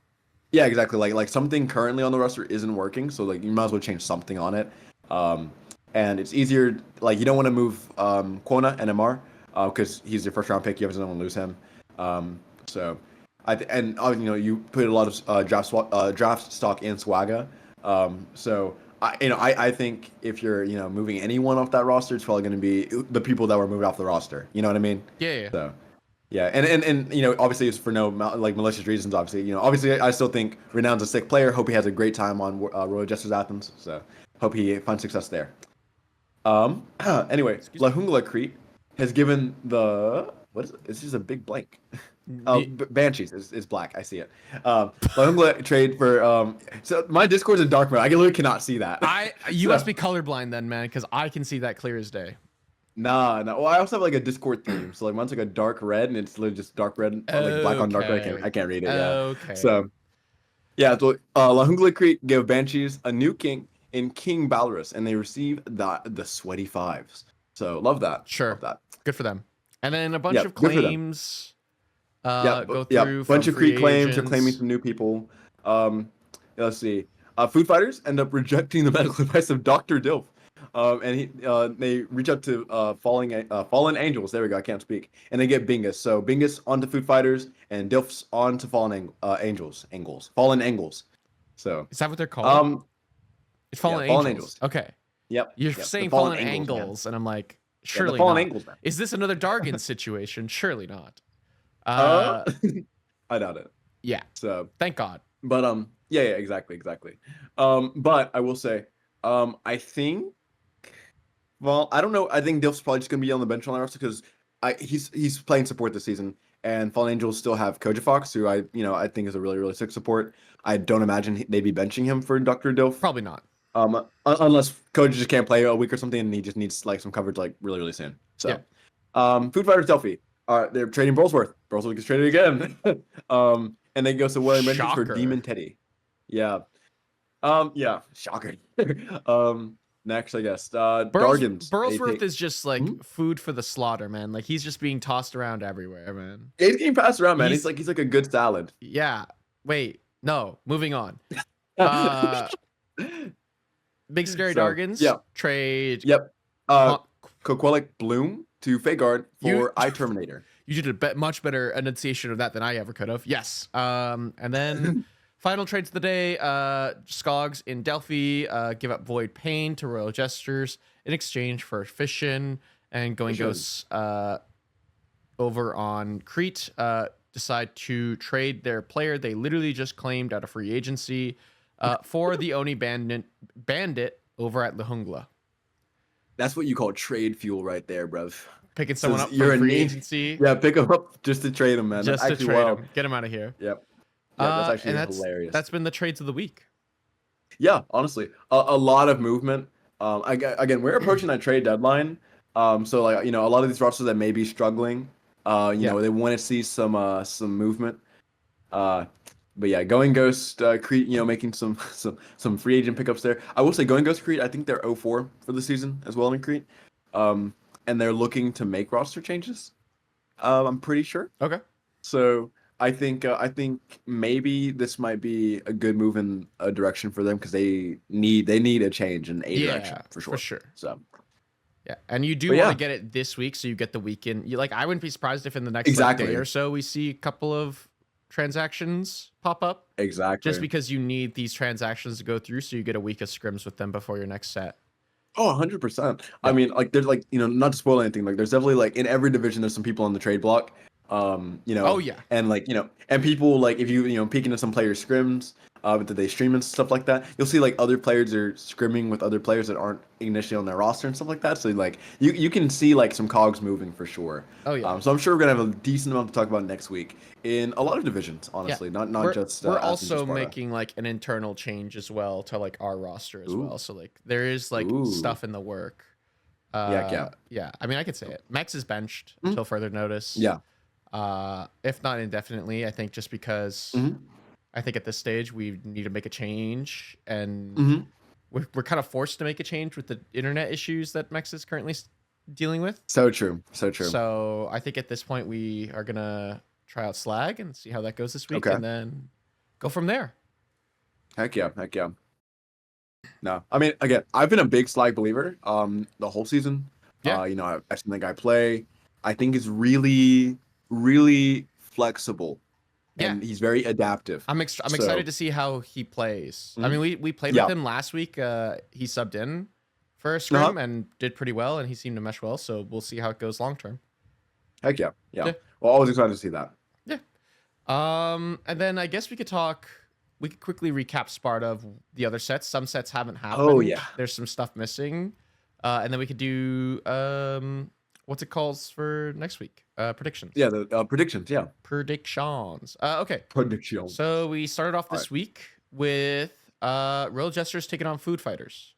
Yeah, exactly. Like something currently on the roster isn't working, so like you might as well change something on it. And it's easier, like you don't want to move Quona and MR because he's your first round pick. You obviously don't want to lose him. So you put a lot of draft stock in Swagga. So I think if you're moving anyone off that roster, it's probably going to be the people that were moved off the roster. You know what I mean? Yeah. So yeah, and obviously it's for no like malicious reasons. Obviously, obviously I still think Renown's a sick player. Hope he has a great time on Royal Jesters Athens. So hope he finds success there. Anyway, La Jungla Crete has given the what is it? It's just a big blank. Banshees is black. I see it. La Jungla trade for so my Discord's in dark mode. I literally cannot see that. You must be colorblind then, man, because I can see that clear as day. Nah. Well, I also have like a Discord theme, so like mine's like a dark red, and it's literally just dark red, like black on dark red. I can't read it. Yeah. Okay. So yeah, so La Jungla Crete gave Banshees a new king in King Balorus, and they receive the sweaty fives. So love that. Sure. Love that. Good for them. And then a bunch of claims go through. Yeah, bunch of Crete claims. They're claiming some new people. Let's see. Food Fighters end up rejecting the medical advice of Dr. Dilf. And they reach out to Fallen Angels. There we go. I can't speak. And they get Bingus. So Bingus onto Food Fighters, and Dilf's onto Fallen Angels. Fallen Angles. So is that what they're called? It's Fallen Angels. Okay. Yep. You're saying Fallen Angles, and I'm like, surely Fallen not. Angles, man. Is this another Dargan situation? Surely not. I doubt it. Yeah. So thank God. But yeah, exactly. But I will say, I think, well, I don't know. I think Dilf's probably just gonna be on the bench on the roster because he's playing support this season, and Fallen Angels still have Koja Fox, who I think is a really, really sick support. I don't imagine they'd be benching him for Dr. Dilf. Probably not. Unless Koja just can't play a week or something, and he just needs like some coverage like really, really soon. So, Food Fighters Delphi, they're trading Brolsworth. Brolsworth gets traded again. And then goes to William Mentions for Demon Teddy. Yeah. Shocker. Next, I guess. Dargans. Burlsworth is just like food for the slaughter, man. Like he's just being tossed around everywhere, man. He's getting passed around, man. He's like a good salad. Yeah. Wait. No. Moving on. Big Scary Dargans. Yeah. Trade. Yep. Koquelic Bloom to Fagard for iTerminator. You did a much better enunciation of that than I ever could have. Yes. And then final trades of the day. Skogs in Delphi give up Void Pain to Royal Jesters in exchange for Fission, and Going Ghosts over on Crete decide to trade their player they literally just claimed out of free agency for the Oni Bandit over at La Jungla. That's what you call trade fuel right there, bruv. Picking someone up from free agency. Yeah, pick them up just to trade them, man. Just to trade them. Get them out of here. Yep. That's actually hilarious. That's been the trades of the week. Yeah, honestly. A lot of movement. Again, we're approaching that trade deadline. So like, a lot of these rosters that may be struggling, they want to see some movement. But yeah, Going Ghost Crete, making some free agent pickups there. I will say Going Ghost Crete, I think they're 0-4 for the season as well in Crete. And they're looking to make roster changes. I'm pretty sure. Okay. So I think maybe this might be a good move in a direction for them because they need a change in a direction for sure. For sure. So yeah, and you do want to get it this week, so you get the weekend. I wouldn't be surprised if in the next day or so we see a couple of transactions pop up. Exactly. Just because you need these transactions to go through, so you get a week of scrims with them before your next set. Oh, 100%. I mean, there's not to spoil anything, there's definitely in every division there's some people on the trade block. Oh yeah. And and people if you peek into some players' scrims, that they stream and stuff like that. You'll see like other players are scrimming with other players that aren't initially on their roster and stuff like that. So like you can see like some cogs moving for sure. Oh yeah. So I'm sure we're gonna have a decent amount to talk about next week in a lot of divisions. Honestly, not just. We're Athens and also Sparta. making like an internal change as well to like our roster as well. So like there is like Ooh. stuff in the work. Yeah. I mean, I could say it. Mex is benched until further notice. Yeah. If not indefinitely, I think just because I think at this stage we need to make a change, and we're kind of forced to make a change with the internet issues that Mex is currently dealing with. So true. So true. So I think at this point we are gonna try out Slag and see how that goes this week, Okay. and then go from there. Heck yeah. No, I mean, again, I've been a big Slag believer the whole season. Yeah. I've seen the guy play. I think he's really, really flexible. And he's very adaptive. I'm excited to see how he plays. I mean, we played Yeah. with him last week. He subbed in for a scrim and did pretty well, and he seemed to mesh well. So we'll see how it goes long term. Heck yeah. Yeah. Well, always excited to see that. Yeah. And then I guess we could quickly recap Sparta of the other sets. Some sets haven't happened. Oh, yeah. There's some stuff missing. And then we could do what's it called for next week? Predictions. Yeah, the predictions. Yeah. Predictions. Okay. Predictions. So we started off this week with Royal Jesters taking on Food Fighters.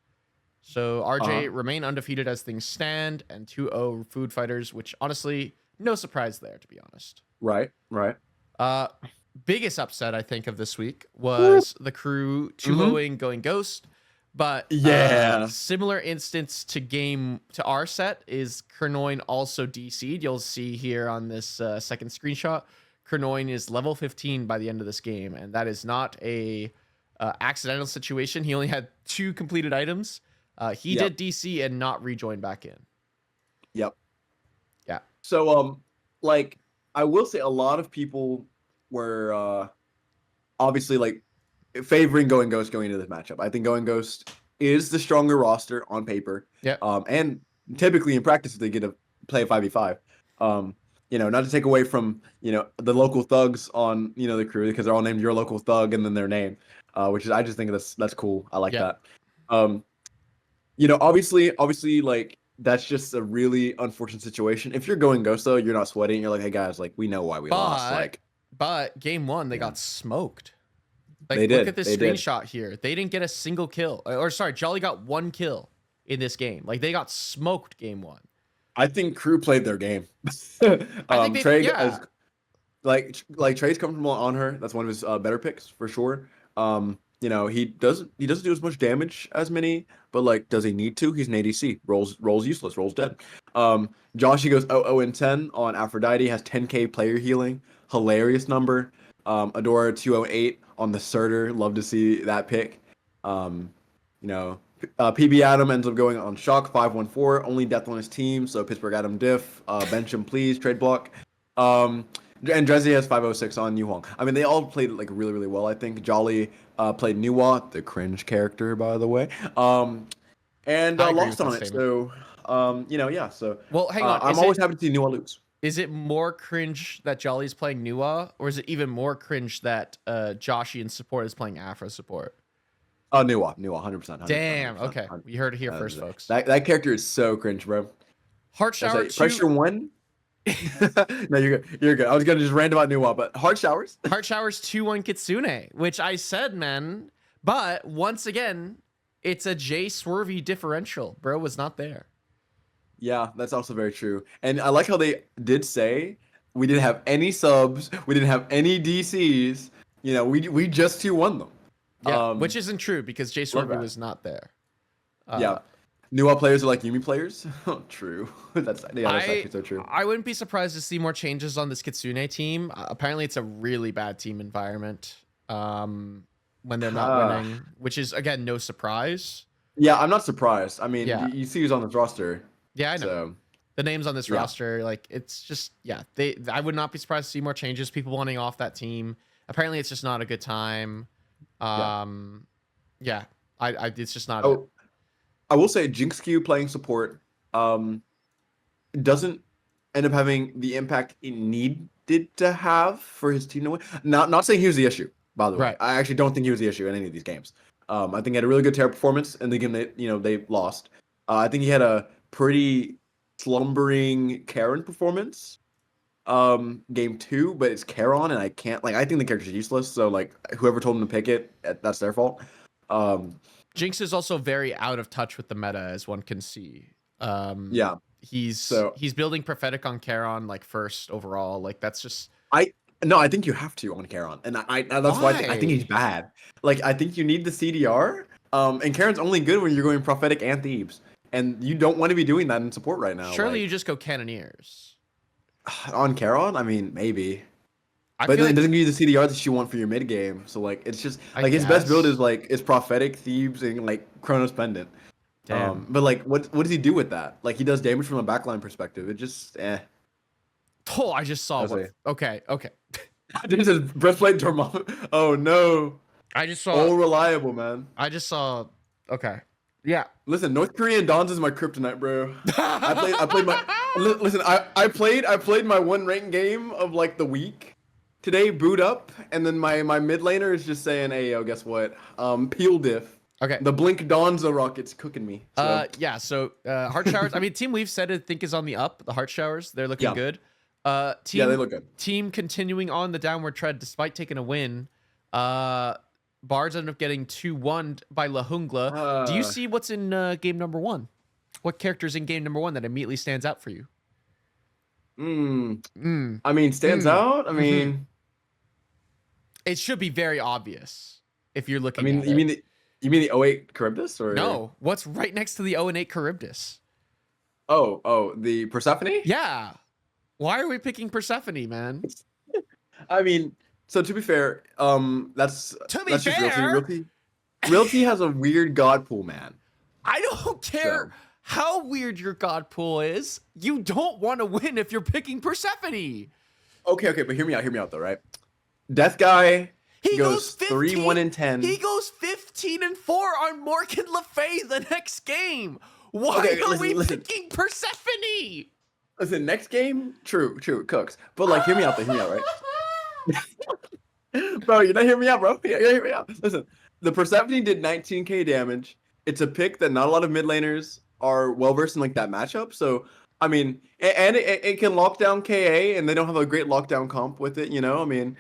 So RJ remain undefeated as things stand, and 2-0 Food Fighters, which honestly, no surprise there, to be honest. Right. Biggest upset, I think, of this week was the crew 2-0ing going Ghost. But similar instance to our set is Kernoin also DC'd. You'll see here on this second screenshot, Kernoin is level 15 by the end of this game, and that is not a accidental situation. He only had 2 completed items. He did DC and not rejoin back in. Yep. Yeah. So like I will say a lot of people were obviously like favoring Going Ghost going into this matchup. I think Going Ghost is the stronger roster on paper. Yeah. And typically in practice they get to play a 5v5. Not to take away from, the local thugs on, the crew, because they're all named Your Local Thug and then their name, which is, I just think that's cool. I like that. Obviously like that's just a really unfortunate situation. If you're Going Ghost though, you're not sweating. You're like, hey guys, like we know why we lost. But game 1 they got smoked. Like, they did. Look at this screenshot here. They didn't get a single kill. Jolly got 1 kill in this game. Like, they got smoked game 1. I think crew played their game. I think Trey Trey's comfortable on her. That's one of his better picks for sure. He doesn't do as much damage as many, but like, does he need to? He's an ADC. Rolls useless. Rolls dead. Josh, he goes 0-10 on Aphrodite. Has 10k player healing. Hilarious number. Adora 208 on the Surtur. Love to see that pick. PB Adam ends up going on Shock 514. Only death on his team, so Pittsburgh Adam diff. Bench him please. Trade block. And Drezzy has 506 on Yu Huang. I mean, they all played like really, really well. I think Jolly played Nuwa, the cringe character, by the way. And lost on it. So, So well, hang on. I'm always happy to see Nuwa lose. Is it more cringe that Jolly's playing Nuwa, or is it even more cringe that Joshi in support is playing Afro support? Oh, Nuwa, 100%. Damn. 100%, Okay, you heard it here first, folks. That character is so cringe, bro. Heart Shower 2. Pressure 1. No, you're good. You're good. I was gonna just rant about Nuwa, but Heart Showers. Heart Showers 2-1 Kitsune, which I said, man. But once again, it's a J Swervy differential. Bro was not there. Yeah, that's also very true. And I like how they did say we didn't have any subs, we didn't have any DCs. We just 2-1 them. Yeah, which isn't true because J Swervy was not there. Nuwa players are like Yumi players. True. That's actually so true. I wouldn't be surprised to see more changes on this Kitsune team. Apparently, it's a really bad team environment when they're not winning, which is again no surprise. Yeah, I'm not surprised. I mean, you see who's on this roster. Yeah, I know. So, the names on this roster, like it's just I would not be surprised to see more changes. People wanting off that team. Apparently, it's just not a good time. It's just not. I will say Jinx Q playing support doesn't end up having the impact it needed to have for his team to win. Not saying he was the issue, By the way, Right. I actually don't think he was the issue in any of these games. I think he had a really good Terra performance in the game that they lost. I think he had a pretty slumbering Karen performance. Game 2, but it's Charon, and I can't I think the character's useless. So like whoever told him to pick it, that's their fault. Jinx is also very out of touch with the meta, as one can see. Yeah, he's building prophetic on Charon like first overall. Like that's just I think you have to on Charon, and that's why I think he's bad. Like I think you need the CDR. And Charon's only good when you're going prophetic and Thebes, and you don't want to be doing that in support right now. Surely you just go Cannoneers. On Charon, I mean maybe. I But feel it like, doesn't give you the CDR that you want for your mid game. So like it's just I like his best build guess. is prophetic Thebes and like Chronos Pendant. Damn. But like what does he do with that? Like he does damage from a backline perspective. It just Oh, I just saw I'll one. say. Okay. This is breastplate thermometer. Oh no. I just saw. All reliable, man. I just saw. Okay. Yeah. Listen, North Korean Dons is my kryptonite, bro. I played my listen, I played my one ranked game of like the week. Today, boot up, and then my mid laner is just saying, "Hey, yo, guess what? Peel diff. Okay. The Blink Donza rocket's cooking me." So. Yeah. So heart showers. I mean, Team We've said I think is on the up. The heart showers, they're looking good. Team, Yeah, they look good. Team continuing on the downward tread despite taking a win. Bards ended up getting 2-1 by La Jungla. Do you see what's in game number 1? What character's in game number 1 that immediately stands out for you? I mean, stands out. I mean, It should be very obvious if you're looking. you at mean it. the 08 Charybdis or No? What's right next to the 0-8 Charybdis? Oh, the Persephone? Yeah. Why are we picking Persephone, man? I mean, so to be fair, that's just fair? Realty. Realty has a weird god pool, man. I don't care how weird your god pool is. You don't want to win if you're picking Persephone. Okay, but hear me out though, right? Death Guy He goes 3-1 and 10. He goes 15-4 on Morgan Le Fay the next game. Why Okay, are we listen. picking Persephone? Listen, next game, true, it cooks. But like, hear me out, right? Bro, you're not hearing me out, bro. You hear me out. Listen, the Persephone did 19k damage. It's a pick that not a lot of mid laners are well versed in like that matchup. So I mean, and it can lock down KA, and they don't have a great lockdown comp with it. I mean,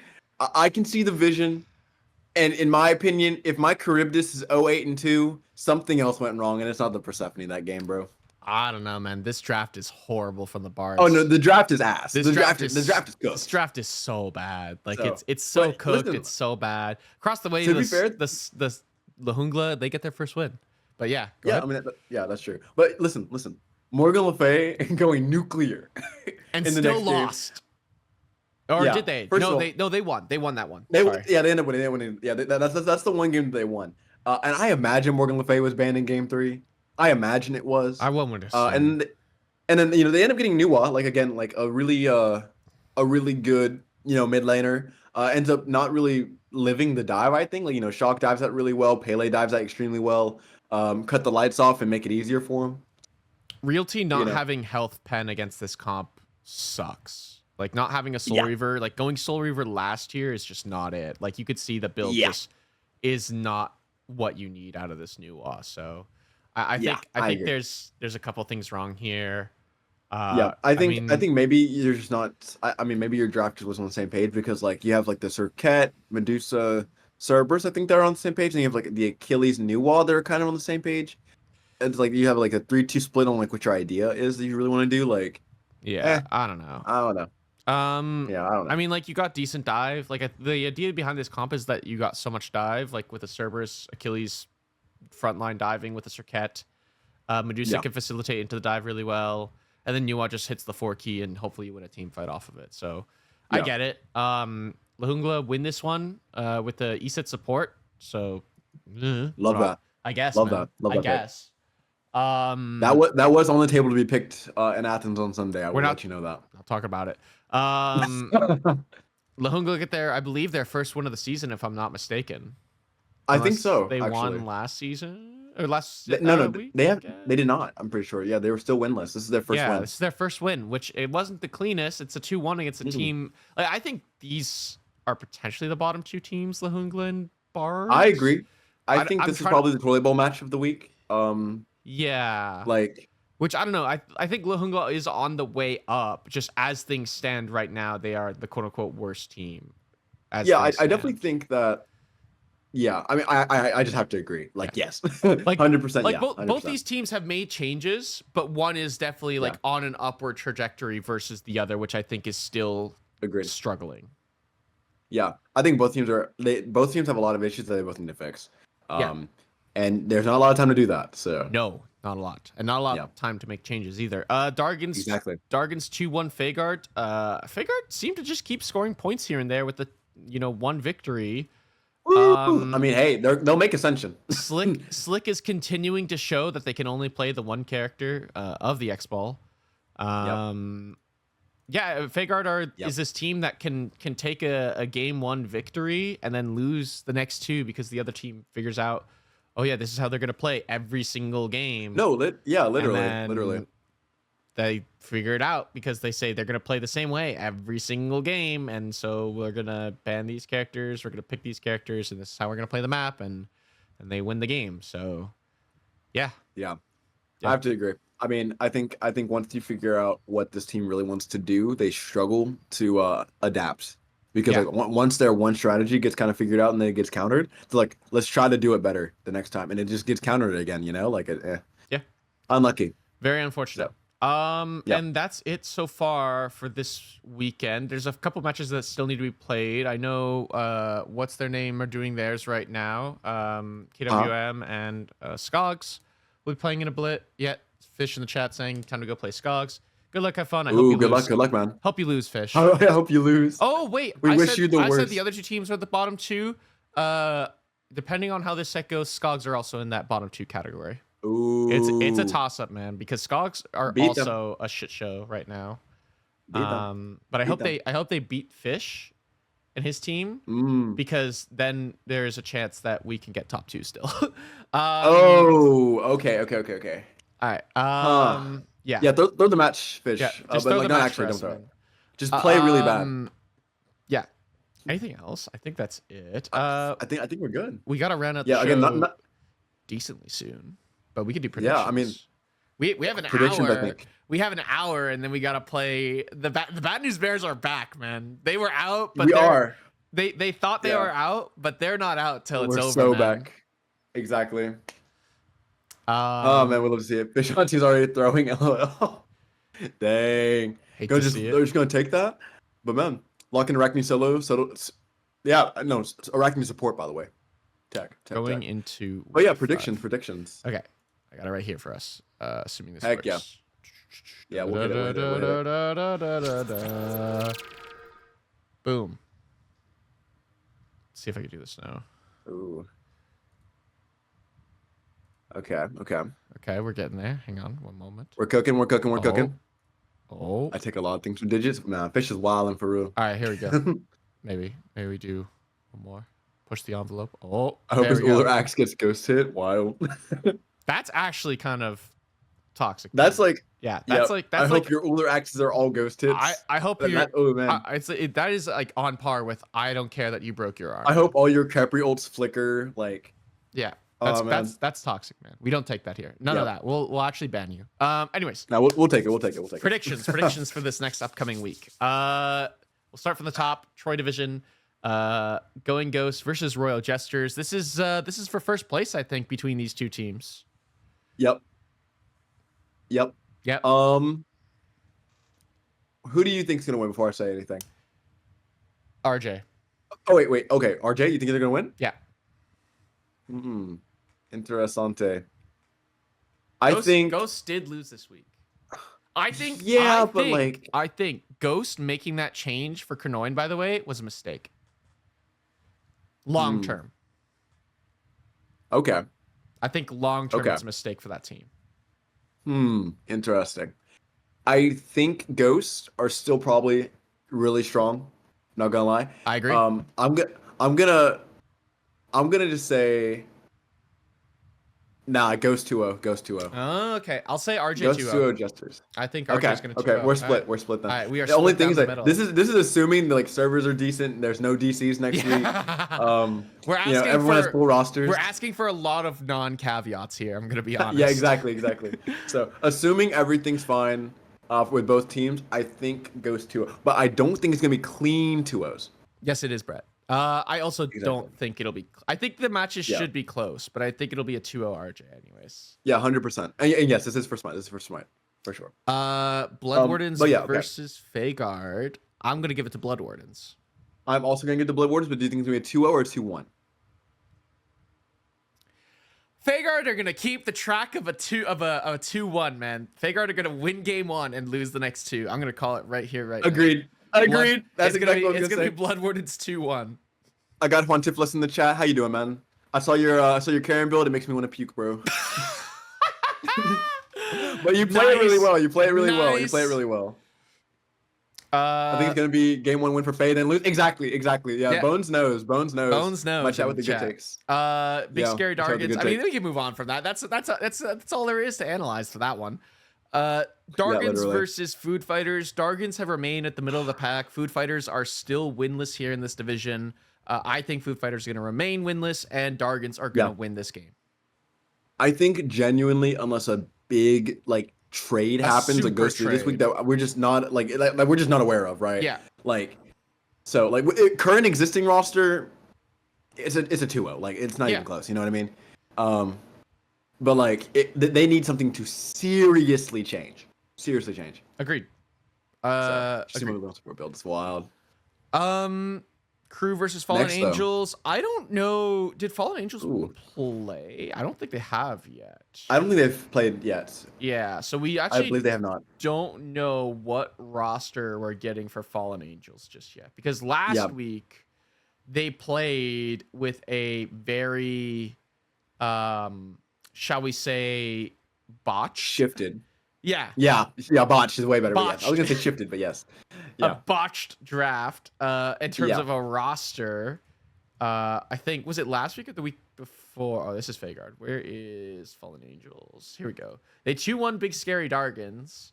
I can see the vision. And in my opinion, if my Charybdis is 08 and 2, something else went wrong, and it's not the Persephone that game, bro. I don't know, man. This draft is horrible from the Bards. Oh no, the draft is ass. This The draft draft is good. This draft is so bad. Like So, it's so but cooked. listen, It's so bad. Across the way, to be fair- the La Jungla, they get their first win. But yeah, go Yeah, ahead. I mean, that's true. But listen, Morgan Le Fay going nuclear And in the still next game. lost. Or Yeah, did they? first of No, all- they won. They won that one. They Sorry. they ended up winning. They winning. Yeah, that's the one game that they won. And I imagine Morgan Le Fay was banned in game 3. I imagine it was. I won't assume. And then they end up getting Nuwa, like again, like a really good mid laner. Ends up not really living the dive. I think like Shock dives that really well. Pele dives that extremely well. Cut the lights off and make it easier for him. Realty not having health pen against this comp sucks. Like not having a Soul Reaver, like going Soul Reaver last year is just not it. Like you could see the build just is not what you need out of this new WOA. So I think agree. there's a couple things wrong here. I think maybe you're just not. I mean, maybe your draft just wasn't on the same page because like you have like the Circuit, Medusa, Cerberus. I think they're on the same page, and you have like the Achilles, New Wall. They're kind of on the same page. It's like you have like a 3-2 split on like what your idea is that you really want to do. Like, I don't know. I don't know. I don't know. I mean, like you got decent dive. Like the idea behind this comp is that you got so much dive, like with the Cerberus, Achilles, frontline diving with the Circuit. Medusa can facilitate into the dive really well. And then Nuwa just hits the 4 key and hopefully you win a team fight off of it. So I get it. La Jungla win this one with the ESET support. So Love that. I guess. Love man. that. Love I that pick. guess. That was on the table to be picked in Athens on Sunday. I will let you know that. I'll talk about it. La Jungla get their, I believe, their first win of the season, if I'm not mistaken. I think so. They actually. won last season or last. They did not. I'm pretty sure. Yeah, they were still winless. This is their first win. This is their first win, which it wasn't the cleanest. It's a 2-1 against a team. Like, I think these are potentially the bottom 2 teams, Lahungla and Bards. I agree. I think I'm this is trying probably the Toilet Bowl match of the week. Yeah. Like, which I don't know. I think Lahungla is on the way up. Just as things stand right now, they are the quote unquote worst team. Yeah, I definitely think that. Yeah, I mean, I just have to agree. Like, yes, like 100%. Like yeah, both these teams have made changes, but one is definitely like on an upward trajectory versus the other, which I think is still struggling. Yeah, I think both teams have a lot of issues that they both need to fix. And there's not a lot of time to do that. So no, not a lot, and not a lot of time to make changes either. Dargan's 2-1 Fagard. Fagard seemed to just keep scoring points here and there with the one victory. I mean, hey, they'll make Ascension. Slick is continuing to show that they can only play the one character of the X-Ball. Yeah, Fagard is this team that can take a game 1 victory and then lose the next 2 because the other team figures out, oh yeah, this is how they're gonna play every single game. No, literally. They figure it out because they say they're going to play the same way every single game. And so we're going to ban these characters. We're going to pick these characters. And this is how we're going to play the map. And they win the game. So, yeah. I have to agree. I mean, I think once you figure out what this team really wants to do, they struggle to adapt. Because like, once their one strategy gets kind of figured out and then it gets countered, it's like, let's try to do it better the next time. And it just gets countered again, Like, unlucky. Very unfortunate. And that's it so far for this weekend. There's a couple matches that still need to be played. I know what's their name are doing theirs right now. KWM and Skogs will be playing in a blit. Fish in the chat saying time to go play Skogs. Good luck, have fun. I hope you lose. Good luck, man. Hope you lose, Fish. I hope you lose. Oh wait, I said the other 2 teams are the bottom 2. Depending on how this set goes, Skogs are also in that bottom 2 category. Ooh. It's a toss-up, man, because Skogs are also a shit show right now. But I hope they beat Fish and his team because then there is a chance that we can get top 2 still. Okay. All right. Yeah. Throw the match, Fish. Yeah, but like, not actually. Don't throw it. Just play really bad. Yeah. Anything else? I think that's it. I think we're good. We gotta round out the show again, decently soon. But we could do predictions. Yeah, I mean, we have an hour. I think. We have an hour, and then we gotta play the Bad News Bears are back, man. They were out, but they thought they were out, but they're not out till it's over. We're so back. Exactly. Oh man, we'll love to see it. Fish on team's already throwing. LOL. Dang. They're just gonna take that. But man, lock in Arachne solo. Arachne support, by the way. Tech. Going into. Oh yeah, predictions. Okay, I got it right here for us. Assuming this works. Yeah. Yeah, we'll get it. Boom. Let's see if I can do this now. Ooh. Okay, we're getting there. Hang on one moment. We're cooking. Oh. I take a lot of things from digits. Nah, Fish is wilding for real. All right, here we go. Maybe we do one more. Push the envelope. Oh, I hope his Uller Axe gets ghost hit. Wild. That's actually kind of toxic. That's like I hope your Uller Axes are all ghost hits. I hope you. Oh man, that is like on par with. I don't care that you broke your arm. I hope all your Capri ults flicker. Like yeah. That's toxic, man. We don't take that here. None of that. We'll actually ban you. Anyways. No, we'll take it. Predictions for this next upcoming week. We'll start from the top. Troy Division, Going Ghost versus Royal Jesters. This is for first place, I think, between these 2 teams. Yep. Who do you think's gonna win before I say anything? RJ. Oh wait. Okay, RJ. You think they're gonna win? Yeah. Interessante. I think Ghost did lose this week. I think Ghost making that change for Kernoin, by the way, was a mistake. Long term. Okay. I think long term it's a mistake for that team. Interesting. I think Ghosts are still probably really strong. Not gonna lie. I agree. I'm gonna just say Nah, it goes 2-0. Goes 2-0. Oh, okay. I'll say RJ Goes 2-0. 2-0 Jesters. I think Okay. RJ's going to 2-0. Okay. We're All split. right. We're split then. All right, we are the only split thing down is the that middle. this is assuming like servers are decent. There's no DCs next week. We're asking everyone has full rosters. We're asking for a lot of non-caveats here. I'm going to be honest. Yeah, exactly. So assuming everything's fine with both teams, I think goes 2-0. But I don't think it's gonna be clean 2-0s. Yes, it is, Brett. I also don't think it'll be. I think the matches should be close, but I think it'll be a 2-0 RJ anyways. Yeah, 100%. And yes, this is for Smite. For sure. Blood Wardens versus Fagard. I'm gonna give it to Blood Wardens. I'm also gonna get the Blood Wardens, but do you think it's gonna be a 2-0 or a 2-1? Fagard are gonna keep the track of a 2-1, man. Fagard are gonna win game 1 and lose the next 2. I'm gonna call it right here, right Agreed. now. Agreed. That's it's exactly gonna what be, I was it's gonna gonna say. be Blood Wardens 2-1. I got Juan Tiflis in the chat. How you doing, man? I saw your carrying build. It makes me want to puke, bro. But you play it really well. You play it really well. I think it's gonna be game 1 win for Fade and lose. Exactly. Yeah. Bones knows. My chat with the good takes. Big Scary my chat with the Dargans. good I mean, takes. we can move on from that. That's all there is to analyze for that one. Dargans literally. versus Food Fighters. Dargans have remained at the middle of the pack. Food Fighters are still winless here in this division. I think Food Fighters are going to remain winless, and Dargans are going to win this game. I think genuinely, unless a big like trade happens that goes through this week that we're just not like we're just not aware of, right? Yeah. Like, so like current existing roster, it's a 2-0. Like it's not even close. You know what I mean? But like they need something to seriously change. Agreed. See what else we're build. It's wild. Crew versus Fallen Next, though. Angels. I don't know. Did Fallen Angels play? I don't think they have yet. I don't think they've played yet. Yeah, so we I actually believe they have not. don't know what roster we're getting for Fallen Angels just yet. Because last week they played with a very shall we say botched? Shifted. Yeah. Yeah, botched is way better. But yes. Botched. I was gonna say shifted, but yes. A botched draft in terms of a roster. I think, was it last week or the week before? Oh, this is Fagard. Where is Fallen Angels? Here we go. They 2-1 Big Scary Dargans.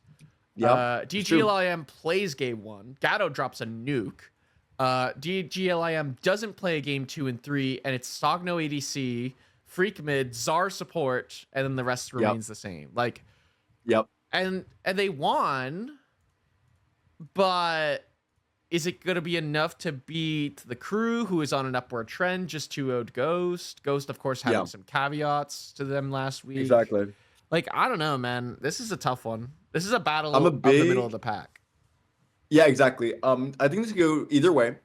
Yep. DGLIM plays game 1. Gatto drops a nuke. DGLIM doesn't play game 2 and 3, and it's Sogno ADC, Freak mid, Czar support, and then the rest remains the same. Like, and they won, but is it going to be enough to beat the Crew, who is on an upward trend, just 2-0'd Ghost? Ghost, of course, having some caveats to them last week. Exactly. Like, I don't know, man. This is a tough one. This is a battle of the middle of the pack. Yeah, exactly. I think this could go either way.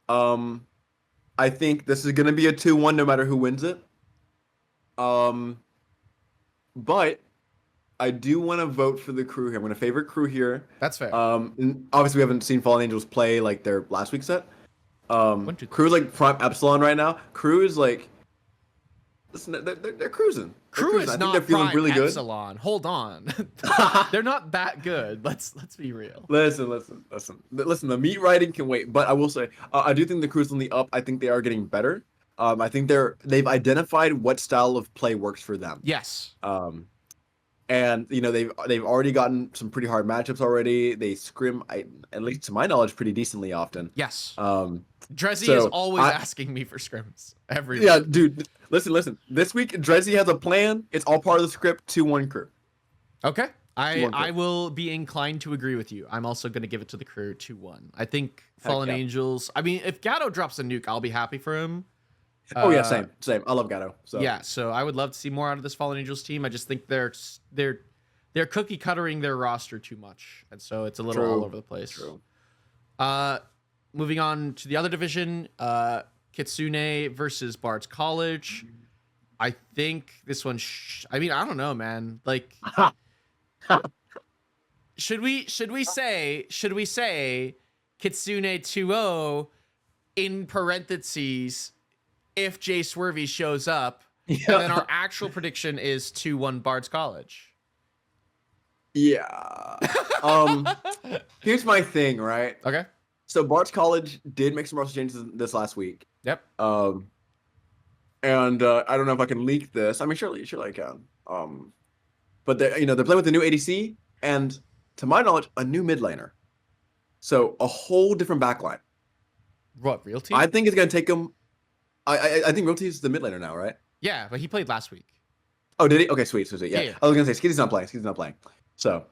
I think this is going to be a 2-1 no matter who wins it. But I do want to vote for the Crew here. I'm going to favorite Crew here. That's fair. And obviously, we haven't seen Fallen Angels play like their last week set. 1, 2, 3. Crew's like prime Epsilon right now. Crew is like, listen, they're cruising. Crew is I think not they're feeling prime really good. Epsilon. Hold on. They're not that good. Let's be real. Listen. The meat riding can wait, but I will say I do think the Crew's on the up. I think they are getting better. I think they've identified what style of play works for them. Yes. And you know they've already gotten some pretty hard matchups already. They scrim, at least to my knowledge, pretty decently often. Yes. Dreszy is always asking me for scrims every week. Yeah, dude. Listen. This week Dreszy has a plan. It's all part of the script. 2-1 Crew. Okay. I will be inclined to agree with you. I'm also going to give it to the Crew 2-1. I think Fallen Angels. I mean, if Gatto drops a nuke, I'll be happy for him. Oh yeah, same. I love Gatto. So yeah, so I would love to see more out of this Fallen Angels team. I just think they're cookie cuttering their roster too much, and so it's a little all over the place. True. Moving on to the other division, Kitsune versus Bard's College. I think this one. I mean, I don't know, man. Like, should we say Kitsune 2-0 in parentheses if Jay Swervy shows up, and then our actual prediction is 2-1 Bard's College. Yeah. Here's my thing, right? Okay. So Bard's College did make some roster changes this last week. Yep. and I don't know if I can leak this. I mean, surely I can. But they're playing with the new ADC, and to my knowledge, a new mid laner. So a whole different backline. What, Real Team? I think it's gonna take him. I think Real Team's the mid laner now, right? Yeah, but he played last week. Oh, did he? Okay, sweet. Yeah. Yeah. I was gonna say Skizzy's not playing. So,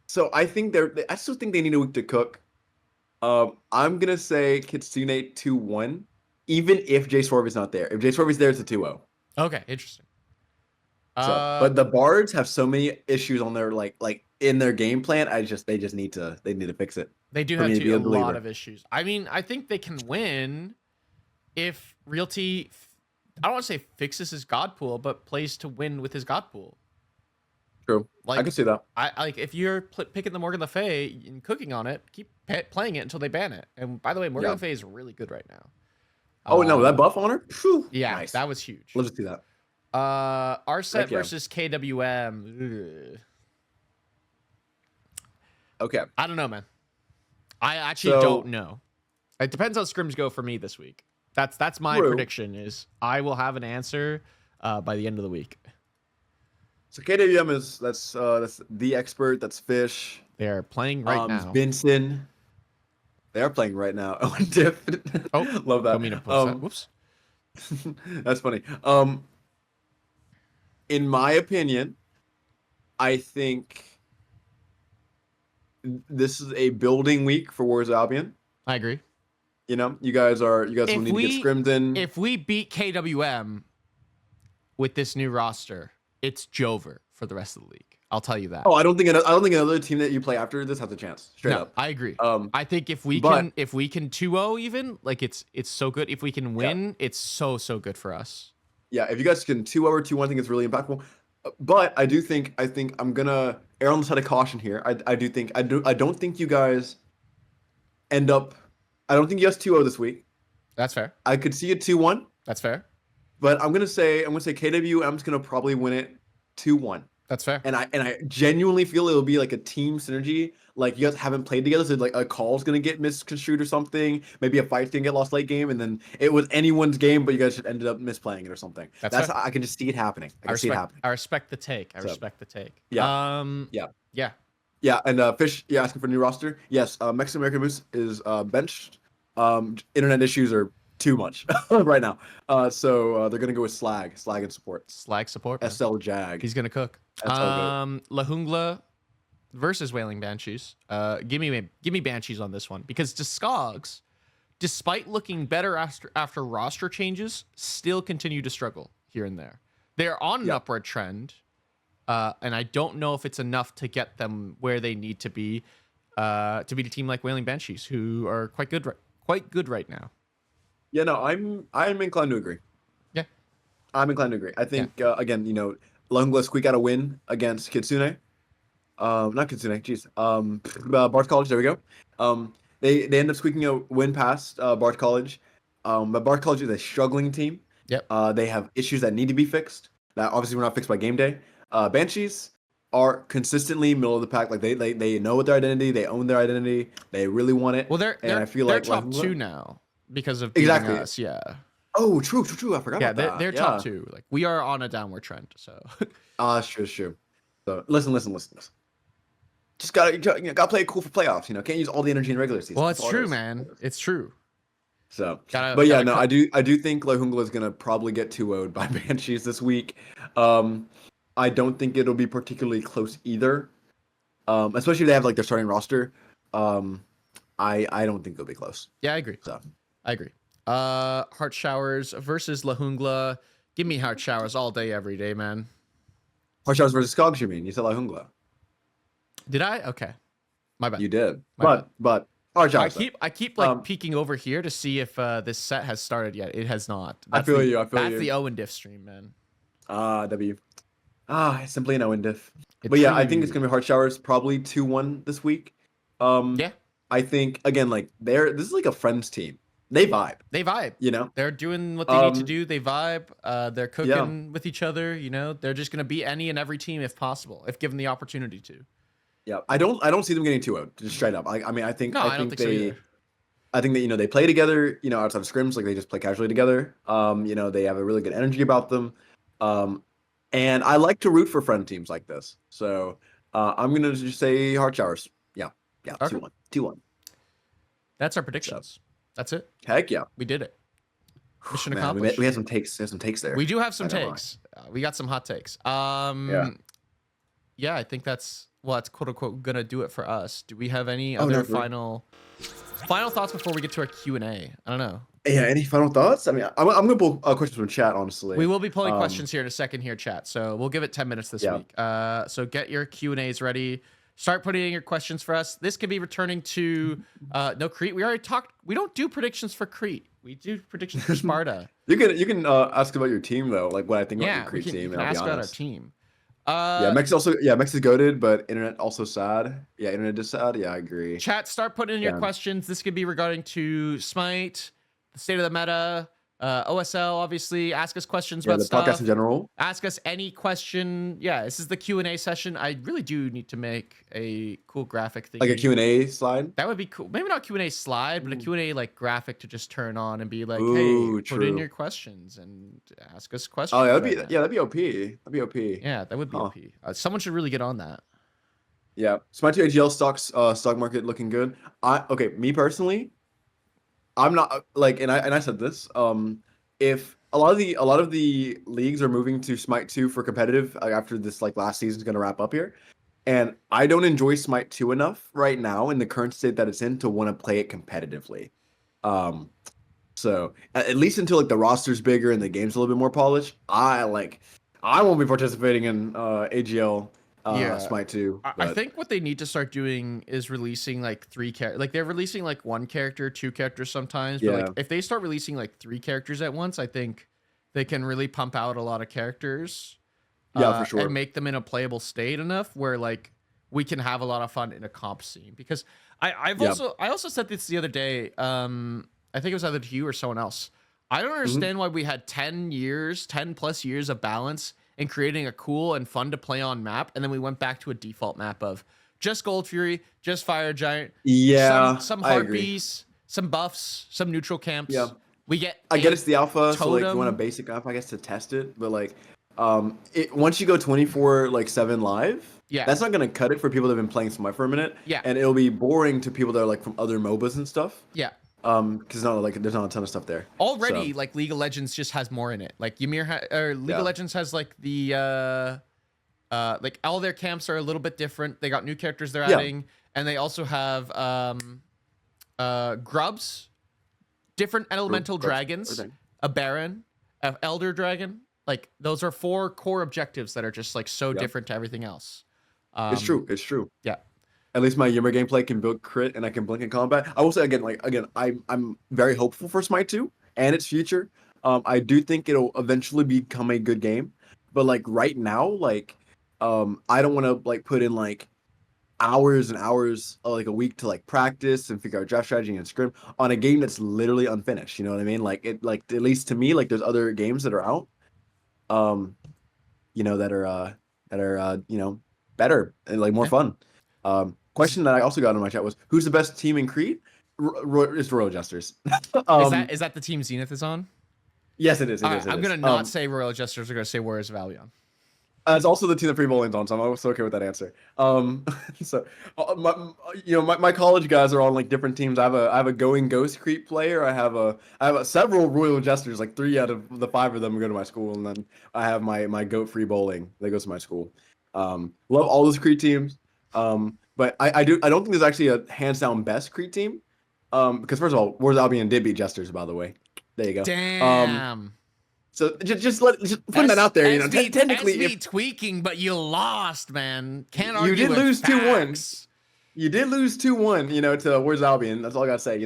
so I think I still think they need a week to cook. I'm gonna say Kitsune 2-1, even if Jay Swerve is not there. If Jay Swerve is there, it's a 2-0. Okay, interesting. But the Bards have so many issues on their like in their game plan. They need to fix it. They do have a lot of issues. I mean, I think they can win if Realty, I don't want to say fixes his god pool, but plays to win with his god pool. True. I can see that. I like if you're picking the Morgan Le Fay and cooking on it, keep playing it until they ban it. And by the way, Morgan Le Fay is really good right now. Oh no, that buff on her? Phew, yeah, nice. That was huge. Let's see that. Arset versus KWM. Ugh. Okay. I don't know, man. I actually don't know. It depends how scrims go for me this week. That's my prediction. Is I will have an answer by the end of the week. So KWM that's the expert. That's Fish. They are playing right now. Benson. They are playing right now. Oh, Diff. Oh, love that. Don't mean to post that. Whoops. That's funny. In my opinion, I think this is a building week for Warriors of Albion. I agree. You guys will need to get scrimmed in. If we beat KWM with this new roster, it's Jover for the rest of the league. I'll tell you that. Oh, I don't think another team that you play after this has a chance. Straight up. I agree. I think if we can 2-0 even, like it's so good. If we can win, it's so good for us. Yeah, if you guys can 2-0 or 2-1, I think it's really impactful. But I think I'm gonna err on the side of caution here. I don't think you guys end up. I don't think you guys 2-0 this week. That's fair. I could see it 2-1. That's fair. But I'm gonna say KWM's gonna probably win it 2-1. That's fair. And I genuinely feel it'll be like a team synergy. Like you guys haven't played together, so like a call's gonna get misconstrued or something. Maybe a fight's gonna get lost late game, and then it was anyone's game, but you guys ended up misplaying it or something. That's I can just see it happening. I respect the take. I respect the take. Yeah. Yeah. Yeah, and Fish, asking for a new roster. Yes, Mexican American Moose is benched. Internet issues are too much right now. So they're gonna go with Slag and support. Slag support. Man. SL Jag. He's gonna cook. Lahungla versus Wailing Banshees. Give me Banshees on this one because Discogs, despite looking better after roster changes, still continue to struggle here and there. They're on an upward trend, and I don't know if it's enough to get them where they need to be a team like Wailing Banshees, who are quite good right now. Yeah, no, I'm inclined to agree. Yeah, I'm inclined to agree. I think again, Lahungla squeak out a win against Kitsune. Not Kitsune, jeez. Barth College, there we go. They end up squeaking a win past Barth College. But Barth College is a struggling team. Yep. They have issues that need to be fixed. That obviously were not fixed by game day. Banshees are consistently middle of the pack. Like they know their identity, they own their identity, they really want it. Well, I feel they're like top 2 now because of beating us. Yeah. Oh, true. I forgot about that. Yeah, they're top 2. Like we are on a downward trend. So. It's true. So listen. Just gotta play it cool for playoffs. Can't use all the energy in regular season. Well, it's true, man. It's true. So, I do think Lahungla is gonna probably get 2-0'd by Banshees this week. I don't think it'll be particularly close either. Especially if they have like their starting roster. I don't think it'll be close. Yeah, I agree. So I agree. Heart Showers versus Lahungla. Give me Heart Showers all day, every day, man. Heart Showers versus Cogs, you mean? You said Lahungla. Did I? Okay. My bad. You did. My But Heart Showers. I keep like peeking over here to see if this set has started yet. It has not. I feel you. That's the Owen Diff stream, man. W. Simply an Owen Diff. But yeah, I think it's gonna be Heart Showers, probably 2-1 this week. Yeah. I think again, like this is like a friends team. They vibe. They're doing what they need to do. They vibe. They're cooking with each other. They're just gonna beat any and every team if possible, if given the opportunity to. Yeah, I don't see them getting 2-0 just straight up. I think don't think so either. I think that they play together. Outside of scrims, like they just play casually together. They have a really good energy about them. And I like to root for friend teams like this. So I'm gonna just say Heart Showers. Yeah, Okay. 2-1, 2-1. That's our predictions. That's it. Heck yeah. We did it. Mission Man, accomplished. we had some takes. We had some takes there. We do have some I know takes. We got some hot takes. Yeah, I think that's quote unquote gonna do it for us. Do we have any other final thoughts before we get to our Q&A? I don't know. Yeah, any final thoughts? I mean, I'm gonna pull questions from chat, honestly. We will be pulling questions here in a second here, chat. So we'll give it 10 minutes this week. So get your Q&As ready. Start putting in your questions for us. This could be returning to no Crete. We already talked. We don't do predictions for Crete. We do predictions for Sparta. You can ask about your team though, like what I think about your Crete team. You can ask about our team. Mex is goated, but internet also sad. Yeah, internet is sad. Yeah, I agree. Chat, start putting in your questions. This could be regarding to Smite, the state of the meta, OSL, obviously. Ask us questions about the stuff. podcast in general. Ask us any question. Yeah, this is the Q&A session. I really do need to make a cool graphic thing. Like a Q&A slide? That would be cool. Maybe not Q&A slide, but a Q&A like graphic to just turn on and be like, Ooh, hey, put in your questions and ask us questions. Oh, that'd be OP. That'd be OP. Yeah, that would be OP. Someone should really get on that. Yeah, Smite 2 AGL stock market looking good. Me personally, I'm not like, and I said this. If a lot of the leagues are moving to Smite 2 for competitive after this like last season is gonna wrap up here, and I don't enjoy Smite 2 enough right now in the current state that it's in to want to play it competitively. So at least until like the roster's bigger and the game's a little bit more polished, I won't be participating in AGL. Smite 2. I think what they need to start doing is releasing like 3 characters. Like they're releasing like 1 character, 2 characters sometimes. But like if they start releasing like 3 characters at once, I think they can really pump out a lot of characters. For sure. And make them in a playable state enough where like we can have a lot of fun in a comp scene. Because I also said this the other day. I think it was either to you or someone else. I don't understand why we had 10 plus years of balance and creating a cool and fun to play on map, and then we went back to a default map of just Gold Fury, just Fire Giant, some Harpies, some buffs, some neutral camps. Yeah, I get it's the alpha, so like you want a basic alpha, I guess, to test it, but like once you go 24/7 live, that's not gonna cut it for people that have been playing Smite for a minute. Yeah, and it'll be boring to people that are like from other MOBAs and stuff. Yeah. Because there's not a ton of stuff there already. Like League of Legends just has more in it. Like League of Legends has like the like all their camps are a little bit different. They got new characters they're adding, and they also have grubs, different elemental dragons, a baron, an elder dragon. Like those are 4 core objectives that are just like so different to everything else. It's true. Yeah. At least my Yimmer gameplay can build crit and I can blink in combat. I will say again, I'm very hopeful for Smite 2 and its future. I do think it'll eventually become a good game, but like right now, like I don't want to like put in like hours and hours like a week to like practice and figure out draft strategy and scrim on a game that's literally unfinished. You know what I mean? Like at least to me, like there's other games that are out, that are better and like more fun. Question that I also got in my chat was, who's the best team in Crete? It's Royal Jesters. Is that the team Zenith is on? Yes, it is. I'm going to not say Royal Jesters. We're going to say Warriors of Albion. It's also the team that Free Bowling's on, so I'm also okay with that answer. My college guys are on like different teams. I have a Going Ghost Crete player. I have several Royal Jesters, like 3 out of the 5 of them go to my school, and then I have my Goat Free Bowling that goes to my school. Love all those Crete teams. But I don't think there's actually a hands down best Crete team. Because first of all, Warriors of Albion did beat Jesters, by the way. There you go. Damn. So just putting that out there, technically SV tweaking, but you lost, man. Can't argue. You did lose facts. 2-1. You did lose 2-1, to Warriors of Albion. That's all I gotta say,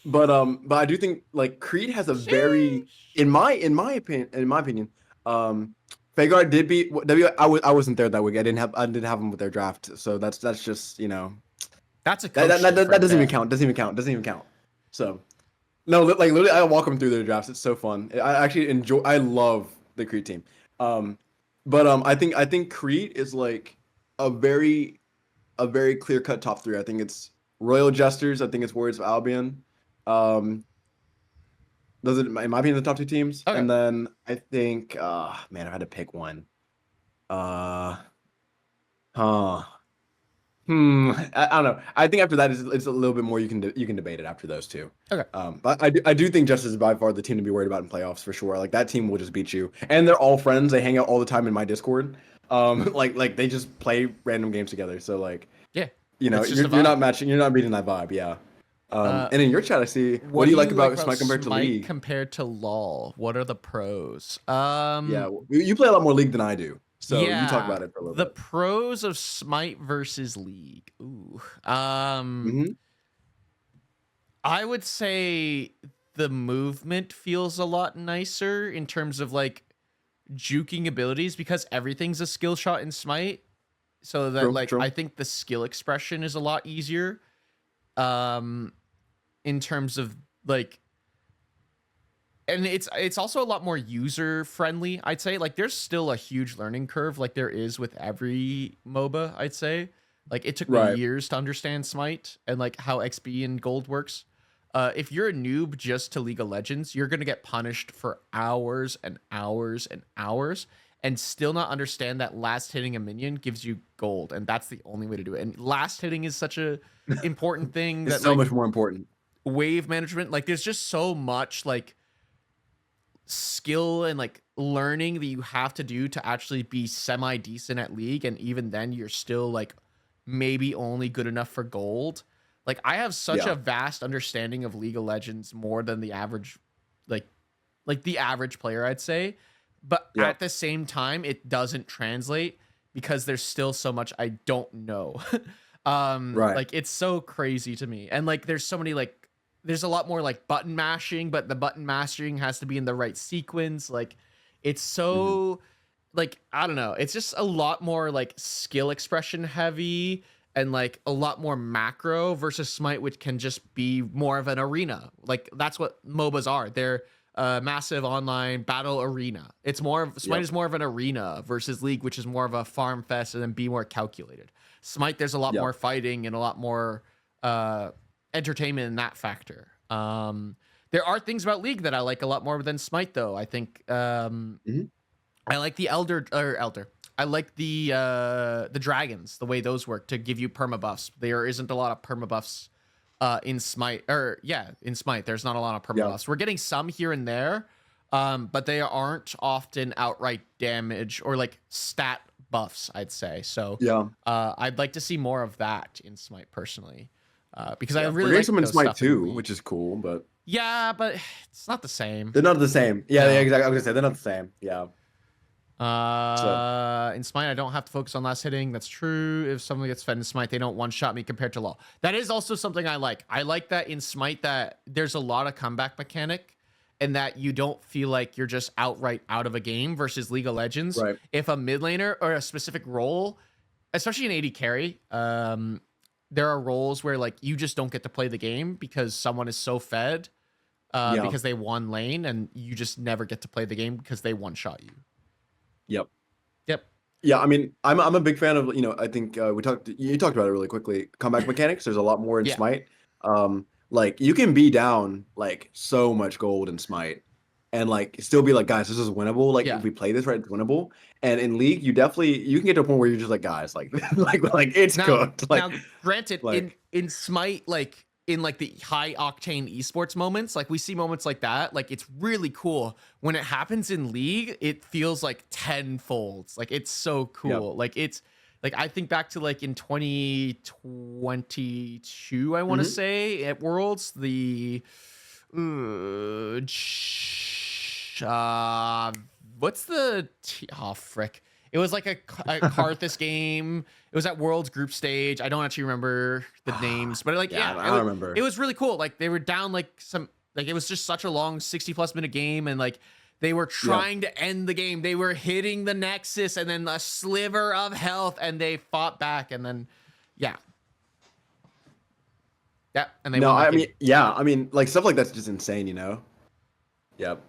But I do think like Crete has a very, in my opinion, Fagard did beat I wasn't there that week. I didn't have them with their draft. So that's just that's a that doesn't even count. Doesn't even count. So no, like literally, I walk them through their drafts. It's so fun. I actually enjoy. I love the Crete team. But I think Crete is like a very clear cut top 3. I think it's Royal Jesters, I think it's Warriors of Albion. Those are, in my opinion, the top 2 teams. Okay. And then I think, man, I had to pick one. I don't know. I think after that, it's a little bit more you can debate it after those two. Okay. But I do think Justice is by far the team to be worried about in playoffs for sure. Like that team will just beat you, and they're all friends. They hang out all the time in my Discord. Like they just play random games together. So like, Yeah. you know, It's just a you're not vibe. matching. You're not beating that vibe. Yeah. And in your chat, I see. What do you like about Smite compared to League? Compared to LoL, what are the pros? Yeah, you play a lot more League than I do. So you talk about it for a little the bit. pros of Smite versus League. Ooh. I would say the movement feels a lot nicer in terms of like juking abilities because everything's a skill shot in Smite. So that True. I think the skill expression is a lot easier. In terms of like, and it's also a lot more user friendly, I'd say. Like there's still a huge learning curve like there is with every MOBA, I'd say. Like it took me years to understand Smite and like how XP and gold works. If you're a noob just to League of Legends, you're going to get punished for hours and hours and hours and still not understand that last hitting a minion gives you gold. And that's the only way to do it. And last hitting is such a important thing. It's so much more important. Wave management, like there's just so much like skill and like learning that you have to do to actually be semi decent at League, and even then you're still like maybe only good enough for gold. Like I have such a vast understanding of League of Legends, more than the average like the average player, I'd say, but at the same time it doesn't translate because there's still so much I don't know. Like it's so crazy to me, and like there's so many like there's a lot more like button mashing, but the button mashing has to be in the right sequence. Like it's so like, I don't know. It's just a lot more like skill expression heavy and like a lot more macro versus Smite, which can just be more of an arena. Like that's what MOBAs are. They're a massive online battle arena. It's more of Smite is more of an arena versus League, which is more of a farm fest and then be more calculated. Smite, there's a lot more fighting and a lot more entertainment in that factor. There are things about League that I like a lot more than Smite, though. I think I like the Elder. I like the dragons, the way those work to give you perma buffs. There isn't a lot of perma buffs in Smite, in Smite. There's not a lot of perma buffs. We're getting some here and there, but they aren't often outright damage or like stat buffs, I'd say. So I'd like to see more of that in Smite personally. Because I really like some in Smite too, which is cool, but but it's not the same. They're not the same. Yeah, exactly. I was gonna say they're not the same. Yeah. In Smite, I don't have to focus on last hitting. That's true. If someone gets fed in Smite, they don't one-shot me compared to LoL. That is also something I like. I like that in Smite that there's a lot of comeback mechanic and that you don't feel like you're just outright out of a game versus League of Legends. Right. If a mid laner or a specific role, especially in AD carry, there are roles where like you just don't get to play the game because someone is so fed because they won lane, and you just never get to play the game because they one-shot you. Yep. Yeah, I mean, I'm a big fan of, I think you talked about it really quickly. Comeback mechanics, there's a lot more in Smite. Like you can be down like so much gold in Smite and like still be like, guys, this is winnable. Like if we play this right, it's winnable. And in League, you can get to a point where you're just like, guys, like it's cooked. Like, now, granted, like, in Smite, like in like the high octane esports moments, like we see moments like that, like it's really cool. When it happens in League, it feels like tenfolds. Like it's so cool. Like it's like I think back to like in 2022, I want to say at Worlds, the what's the frick? It was like a Karthus game. It was at Worlds group stage. I don't actually remember the names, but like I don't remember. It was really cool. Like they were down like it was just such a long 60+ minute game, and like they were trying to end the game. They were hitting the Nexus and then a sliver of health, and they fought back, and then and they won that game. I mean, like stuff like that's just insane, Yep.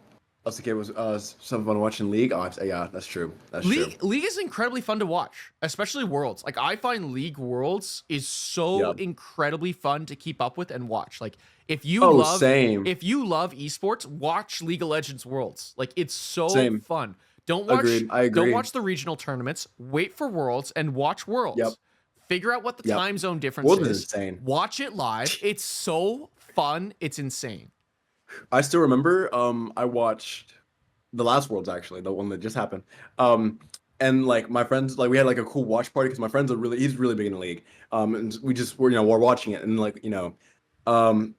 Us kid was some fun watching League. Oh, yeah, that's true. That's true. League is incredibly fun to watch, especially Worlds. Like I find League Worlds is so incredibly fun to keep up with and watch. Like if you love esports, watch League of Legends Worlds. Like it's so fun. Don't watch don't watch the regional tournaments. Wait for Worlds and watch Worlds. Yep. Figure out what the time zone difference Worlds is. insane. Watch it live. It's so fun. It's insane. I still remember I watched the last Worlds, actually, the one that just happened. And like my friends, like we had like a cool watch party because my friends are he's really big in the League. And we just were, we're watching it, and like, T1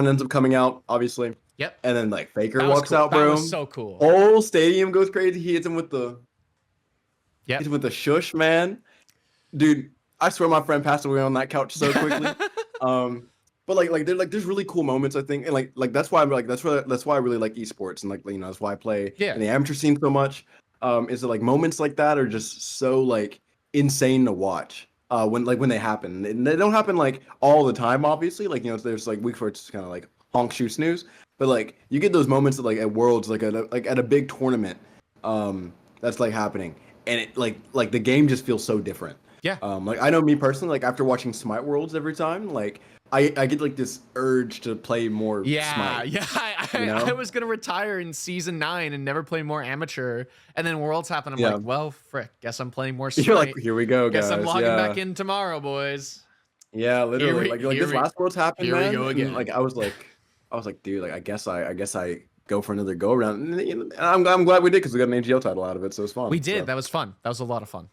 ends up coming out, obviously. Yep. And then like Faker walks out, bro. That was so cool. Whole stadium goes crazy. He hits him with the shush, man. Dude, I swear my friend passed away on that couch so quickly. But there's really cool moments, I think, and like that's why I really like esports, and like that's why I play in the amateur scene so much. Is that like moments like that are just so like insane to watch when they happen, and they don't happen like all the time, obviously. Like there's like weeks where it's kind of like honk shoot snooze, but like you get those moments that, like at Worlds, like at a big tournament, that's like happening, and it like the game just feels so different. Yeah. Like I know me personally, like after watching Smite Worlds every time, like I get like this urge to play more Smite. Yeah. I was gonna retire in season 9 and never play more amateur, and then Worlds happened. I'm like, well, frick, guess I'm playing more Smite. You're like, here we go, guys. Guess I'm logging back in tomorrow, boys. Yeah, literally. Like this last Worlds happened, here man. We go again. Like I was like, dude, like I guess I go for another go around, and I'm glad we did because we got an AGL title out of it, so it's fun. We did. So. That was fun. That was a lot of fun.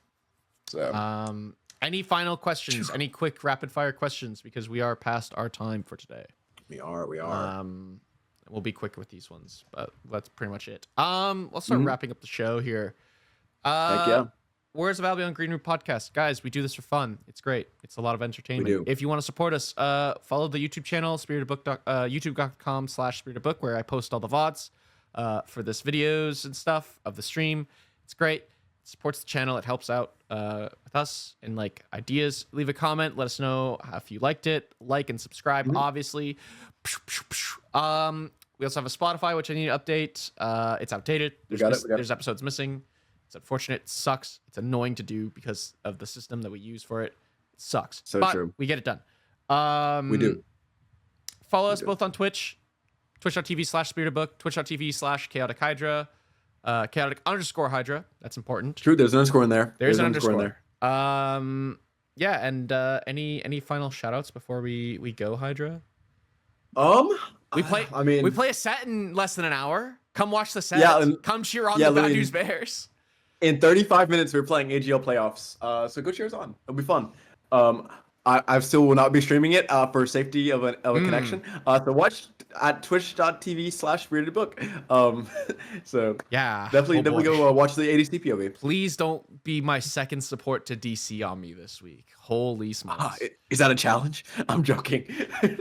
So. Any final questions? Any quick rapid fire questions? Because we are past our time for today. We are. We'll be quick with these ones, but that's pretty much it. Let's start wrapping up the show here. Heck yeah. Warriors of Albion Greenroom Podcast. Guys, we do this for fun. It's great. It's a lot of entertainment. We do. If you want to support us, follow the YouTube channel, youtube.com/spiritedbook, where I post all the VODs for this videos and stuff of the stream. It's great. It supports the channel. It helps out with us and like ideas. Leave a comment. Let us know if you liked it. Like and subscribe, obviously. We also have a Spotify, which I need to update. It's outdated. There's episodes missing. It's unfortunate. It sucks. It's annoying to do because of the system that we use for it. It sucks. But true. We get it done. We do. Follow us both on Twitch, twitch.tv/spiritedbook, twitch.tv/chaotic Hydra, chaotic_Hydra. That's important. True. There's an underscore in there. There's an underscore in there. Yeah. And any final shout outs before we go, Hydra? We play a set in less than an hour. Come watch the set. Yeah, come cheer on the Bad News Bears. In 35 minutes, we're playing AGL playoffs. So go cheer us on. It'll be fun. I still will not be streaming it for safety of a connection. So watch at twitch.tv/spiritedbook. So yeah, definitely go watch the ADC POV. Please don't be my second support to DC on me this week. Holy smokes! Is that a challenge? I'm joking.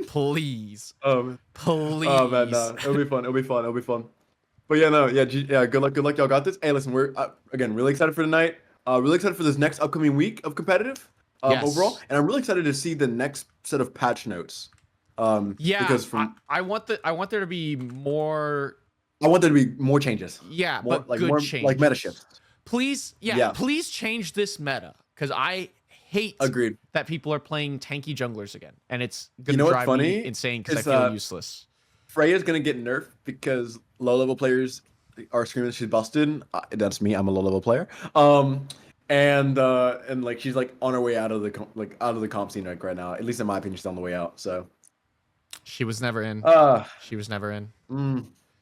Please. Please. Oh man, no. It'll be fun. But yeah. Good luck. Y'all got this. Hey, listen, we're again really excited for tonight. Really excited for this next upcoming week of competitive. Overall, and I'm really excited to see the next set of patch notes. Because I want there to be more. I want there to be more changes. Yeah, more, but good changes. Like meta shifts. Please, please change this meta because I hate that people are playing tanky junglers again, and it's gonna drive me insane because I feel useless. Freya's gonna get nerfed because low level players are screaming she's busted. That's me. I'm a low level player. And like she's like on her way out of the comp scene right now. At least in my opinion, she's on the way out. So she was never in. She was never in.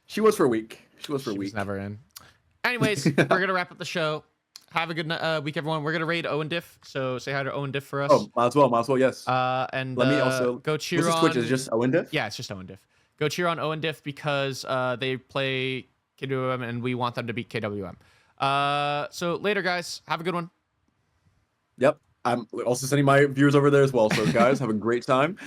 She was for a week. She was never in. Cheers. We're gonna wrap up the show. Have a good week, everyone. We're gonna raid Owen Diff. So say hi to Owen Diff for us. Oh, might as well. Yes. And let me also go cheer on. Twitch is just Owen Diff. Yeah, it's just Owen Diff. Go cheer on Owen Diff because they play KWM and we want them to beat KWM. So later, guys. Have a good one. Yep. I'm also sending my viewers over there as well. So guys, have a great time.